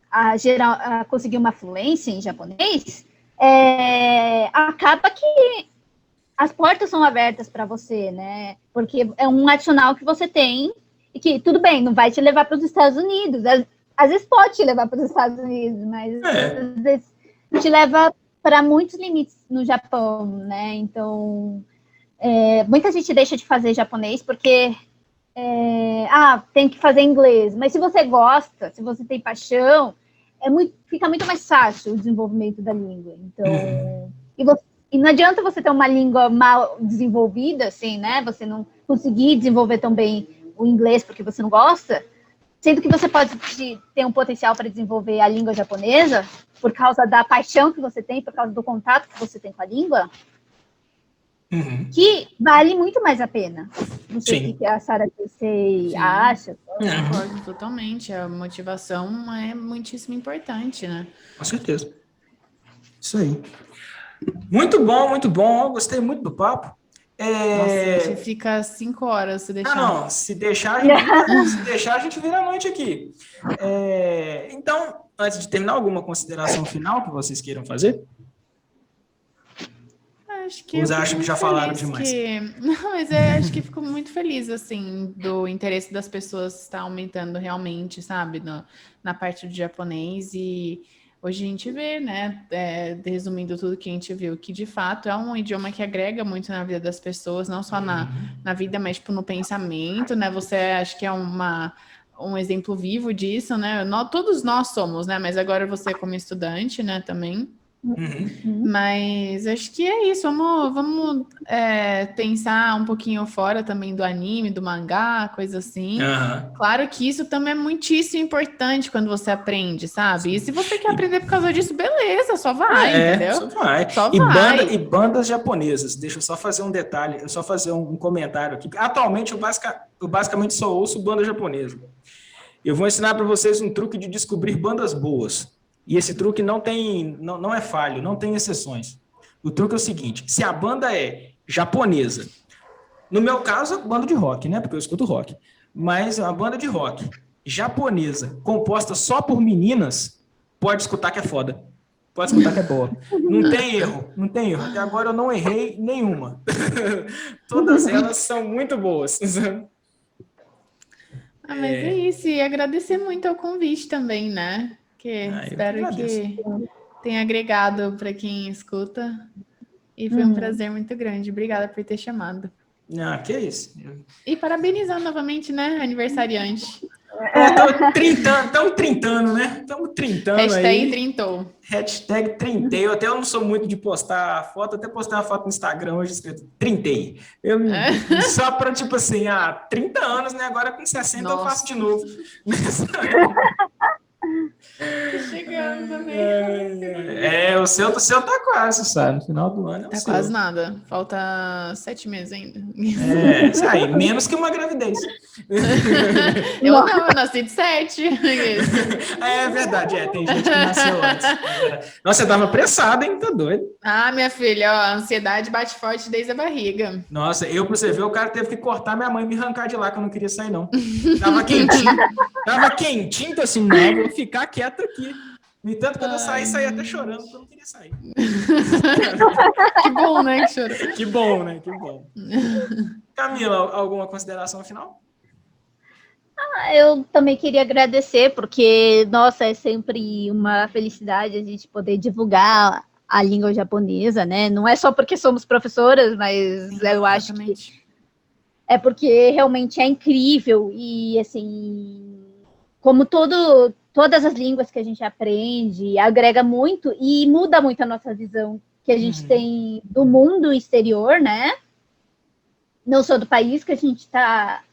a conseguir uma fluência em japonês, acaba que as portas são abertas para você, né? Porque é um adicional que você tem e que, tudo bem, não vai te levar para os Estados Unidos. Às vezes pode te levar para os Estados Unidos, mas às vezes te leva para muitos limites no Japão, né? Então, muita gente deixa de fazer japonês porque tem que fazer inglês. Mas se você gosta, se você tem paixão, fica muito mais fácil o desenvolvimento da língua. Então, e não adianta você ter uma língua mal desenvolvida, assim, né? Você não conseguir desenvolver tão bem o inglês porque você não gosta, sendo que você pode ter um potencial para desenvolver a língua japonesa por causa da paixão que você tem, por causa do contato que você tem com a língua, que vale muito mais a pena. Não sei o que a Sarah você acha. Concordo totalmente. A motivação é muitíssimo importante, né? Com certeza. Isso aí. Muito bom, muito bom. Eu gostei muito do papo. Nossa, a gente fica 5 horas se deixar. Não, se deixar a gente vira a noite aqui. Então, antes de terminar, alguma consideração final que vocês queiram fazer? Acho que Ou acham que já falaram demais? Não, mas acho que fico muito feliz, assim, do interesse das pessoas estar aumentando realmente, sabe, na parte do japonês. E hoje a gente vê, né, resumindo tudo que a gente viu, que de fato é um idioma que agrega muito na vida das pessoas, não só na vida, mas tipo, no pensamento, né? Você acho que é um exemplo vivo disso, né? Todos nós somos, né? Mas agora você como estudante, né, também. Mas acho que é isso, vamos pensar um pouquinho fora também do anime, do mangá, coisa assim. Claro que isso também é muitíssimo importante quando você aprende, sabe? E se você quer aprender por causa disso, beleza, só vai, entendeu? Só vai. E bandas japonesas, deixa eu só fazer um detalhe, só fazer um comentário aqui. Atualmente eu basicamente só ouço banda japonesa. Eu vou ensinar para vocês um truque de descobrir bandas boas. E esse truque não é falho, não tem exceções. O truque é o seguinte, se a banda é japonesa, no meu caso, banda de rock, né? Porque eu escuto rock. Mas uma banda de rock japonesa, composta só por meninas, pode escutar que é foda. Pode escutar que é boa. Não tem erro. Até agora eu não errei nenhuma. Todas elas são muito boas. Mas é isso. E agradecer muito ao convite também, né? Espero que tenha agregado para quem escuta. E foi um prazer muito grande. Obrigada por ter chamado. Que isso. E parabenizar novamente, né? Aniversariante. Estamos trintando, né? Estamos trintando aí. Hashtag trintou. Hashtag trintei. Eu não sou muito de postar foto, até postei uma foto no Instagram hoje escrito trintei. Só para, tipo assim, 30 anos, né? Agora com 60 eu faço de novo. Chegando também. O seu tá quase, sabe? No final do ano é o seu. Quase nada. Falta 7 meses ainda. Isso aí, menos que uma gravidez. Eu nasci de 7. É verdade, tem gente que nasceu antes. Nossa, você tava apressada, hein? Tá doido. Minha filha, a ansiedade bate forte desde a barriga. Nossa, pra você ver, o cara teve que cortar minha mãe e me arrancar de lá, que eu não queria sair, não. Tava quentinho, assim, não, vou ficar quieto aqui. No entanto, quando eu saí até chorando, porque eu não queria sair. Que bom, né, que chorou. Que bom, né, que bom. Camila, alguma consideração final? Eu também queria agradecer, porque, nossa, é sempre uma felicidade a gente poder divulgar a língua japonesa, né? Não é só porque somos professoras, mas eu acho que é porque realmente é incrível e, assim, como todas as línguas que a gente aprende, agrega muito e muda muito a nossa visão que a gente tem do mundo exterior, né? Não só do país que a gente está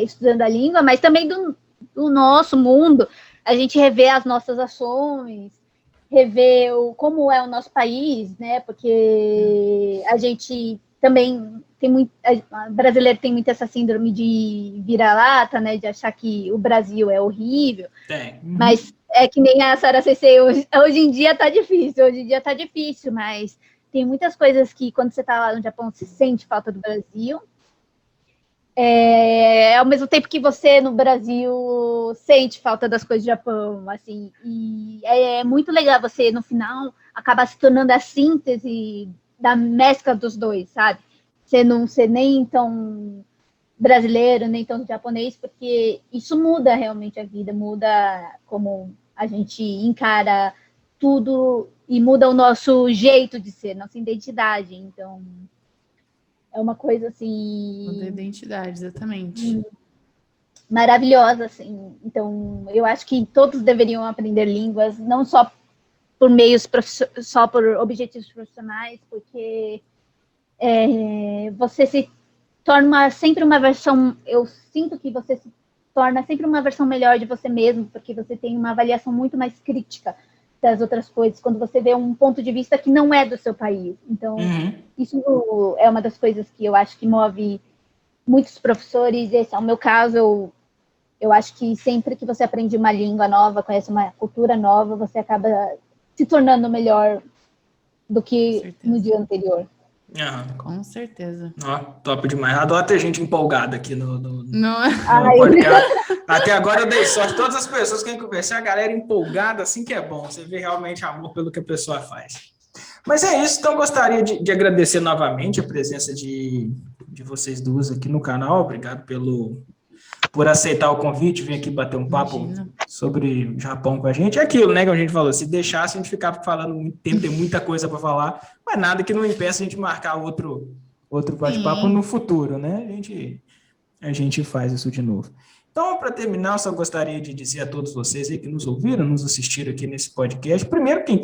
estudando a língua, mas também do nosso mundo. A gente revê as nossas ações, revê como é o nosso país, né? Porque a gente também tem muito... brasileiro tem muito essa síndrome de vira-lata, né? De achar que o Brasil é horrível. Mas é que nem a Sara CC, hoje em dia tá difícil, mas tem muitas coisas que quando você tá lá no Japão, você sente falta do Brasil. Ao mesmo tempo que você no Brasil sente falta das coisas do Japão, assim, e é muito legal você no final acabar se tornando a síntese da mescla dos dois, sabe? Você não ser nem tão brasileiro, nem tão japonês, porque isso muda realmente a vida, muda como a gente encara tudo e muda o nosso jeito de ser, nossa identidade, então... É uma coisa, assim... Muda a identidade, exatamente. Maravilhosa, assim. Então, eu acho que todos deveriam aprender línguas, não só por só por objetivos profissionais, porque você se torna sempre uma versão... Eu sinto que você se torna sempre uma versão melhor de você mesmo, porque você tem uma avaliação muito mais crítica das outras coisas, quando você vê um ponto de vista que não é do seu país. Então, isso é uma das coisas que eu acho que move muitos professores. Esse é o meu caso. Eu acho que sempre que você aprende uma língua nova, conhece uma cultura nova, você acaba se tornando melhor do que no dia anterior. Com certeza. Top demais. Adoro ter gente empolgada aqui no Não. podcast. Até agora eu dei sorte. Todas as pessoas que eu conversei, a galera empolgada, assim que é bom. Você vê realmente amor pelo que a pessoa faz. Mas é isso. Então, gostaria de agradecer novamente a presença de vocês duas aqui no canal. Obrigado por aceitar o convite, vir aqui bater um papo sobre o Japão com a gente. É aquilo, né, que a gente falou, se deixasse a gente ficava falando muito tempo, tem muita coisa para falar, mas nada que não impeça a gente marcar outro bate-papo no futuro, né? A gente faz isso de novo. Então, para terminar, eu só gostaria de dizer a todos vocês aí que nos ouviram, nos assistiram aqui nesse podcast, primeiro, quem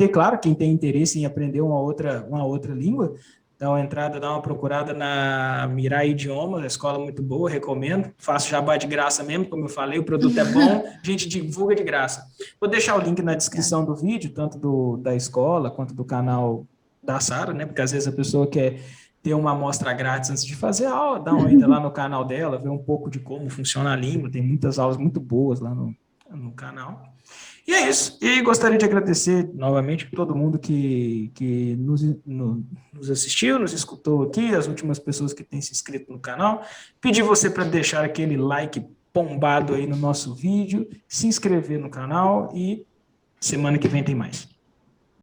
tem interesse em aprender uma outra língua, dá uma entrada, dá uma procurada na Mirai Idiomas, escola muito boa, recomendo. Faço jabá de graça mesmo, como eu falei, o produto é bom, a gente divulga de graça. Vou deixar o link na descrição do vídeo, tanto da escola quanto do canal da Sara, né? Porque às vezes a pessoa quer ter uma amostra grátis antes de fazer a aula, dá uma ida lá no canal dela, ver um pouco de como funciona a língua, tem muitas aulas muito boas lá no canal. E é isso. E gostaria de agradecer novamente todo mundo que nos assistiu, nos escutou aqui, as últimas pessoas que têm se inscrito no canal. Pedir você para deixar aquele like bombado aí no nosso vídeo, se inscrever no canal e semana que vem tem mais.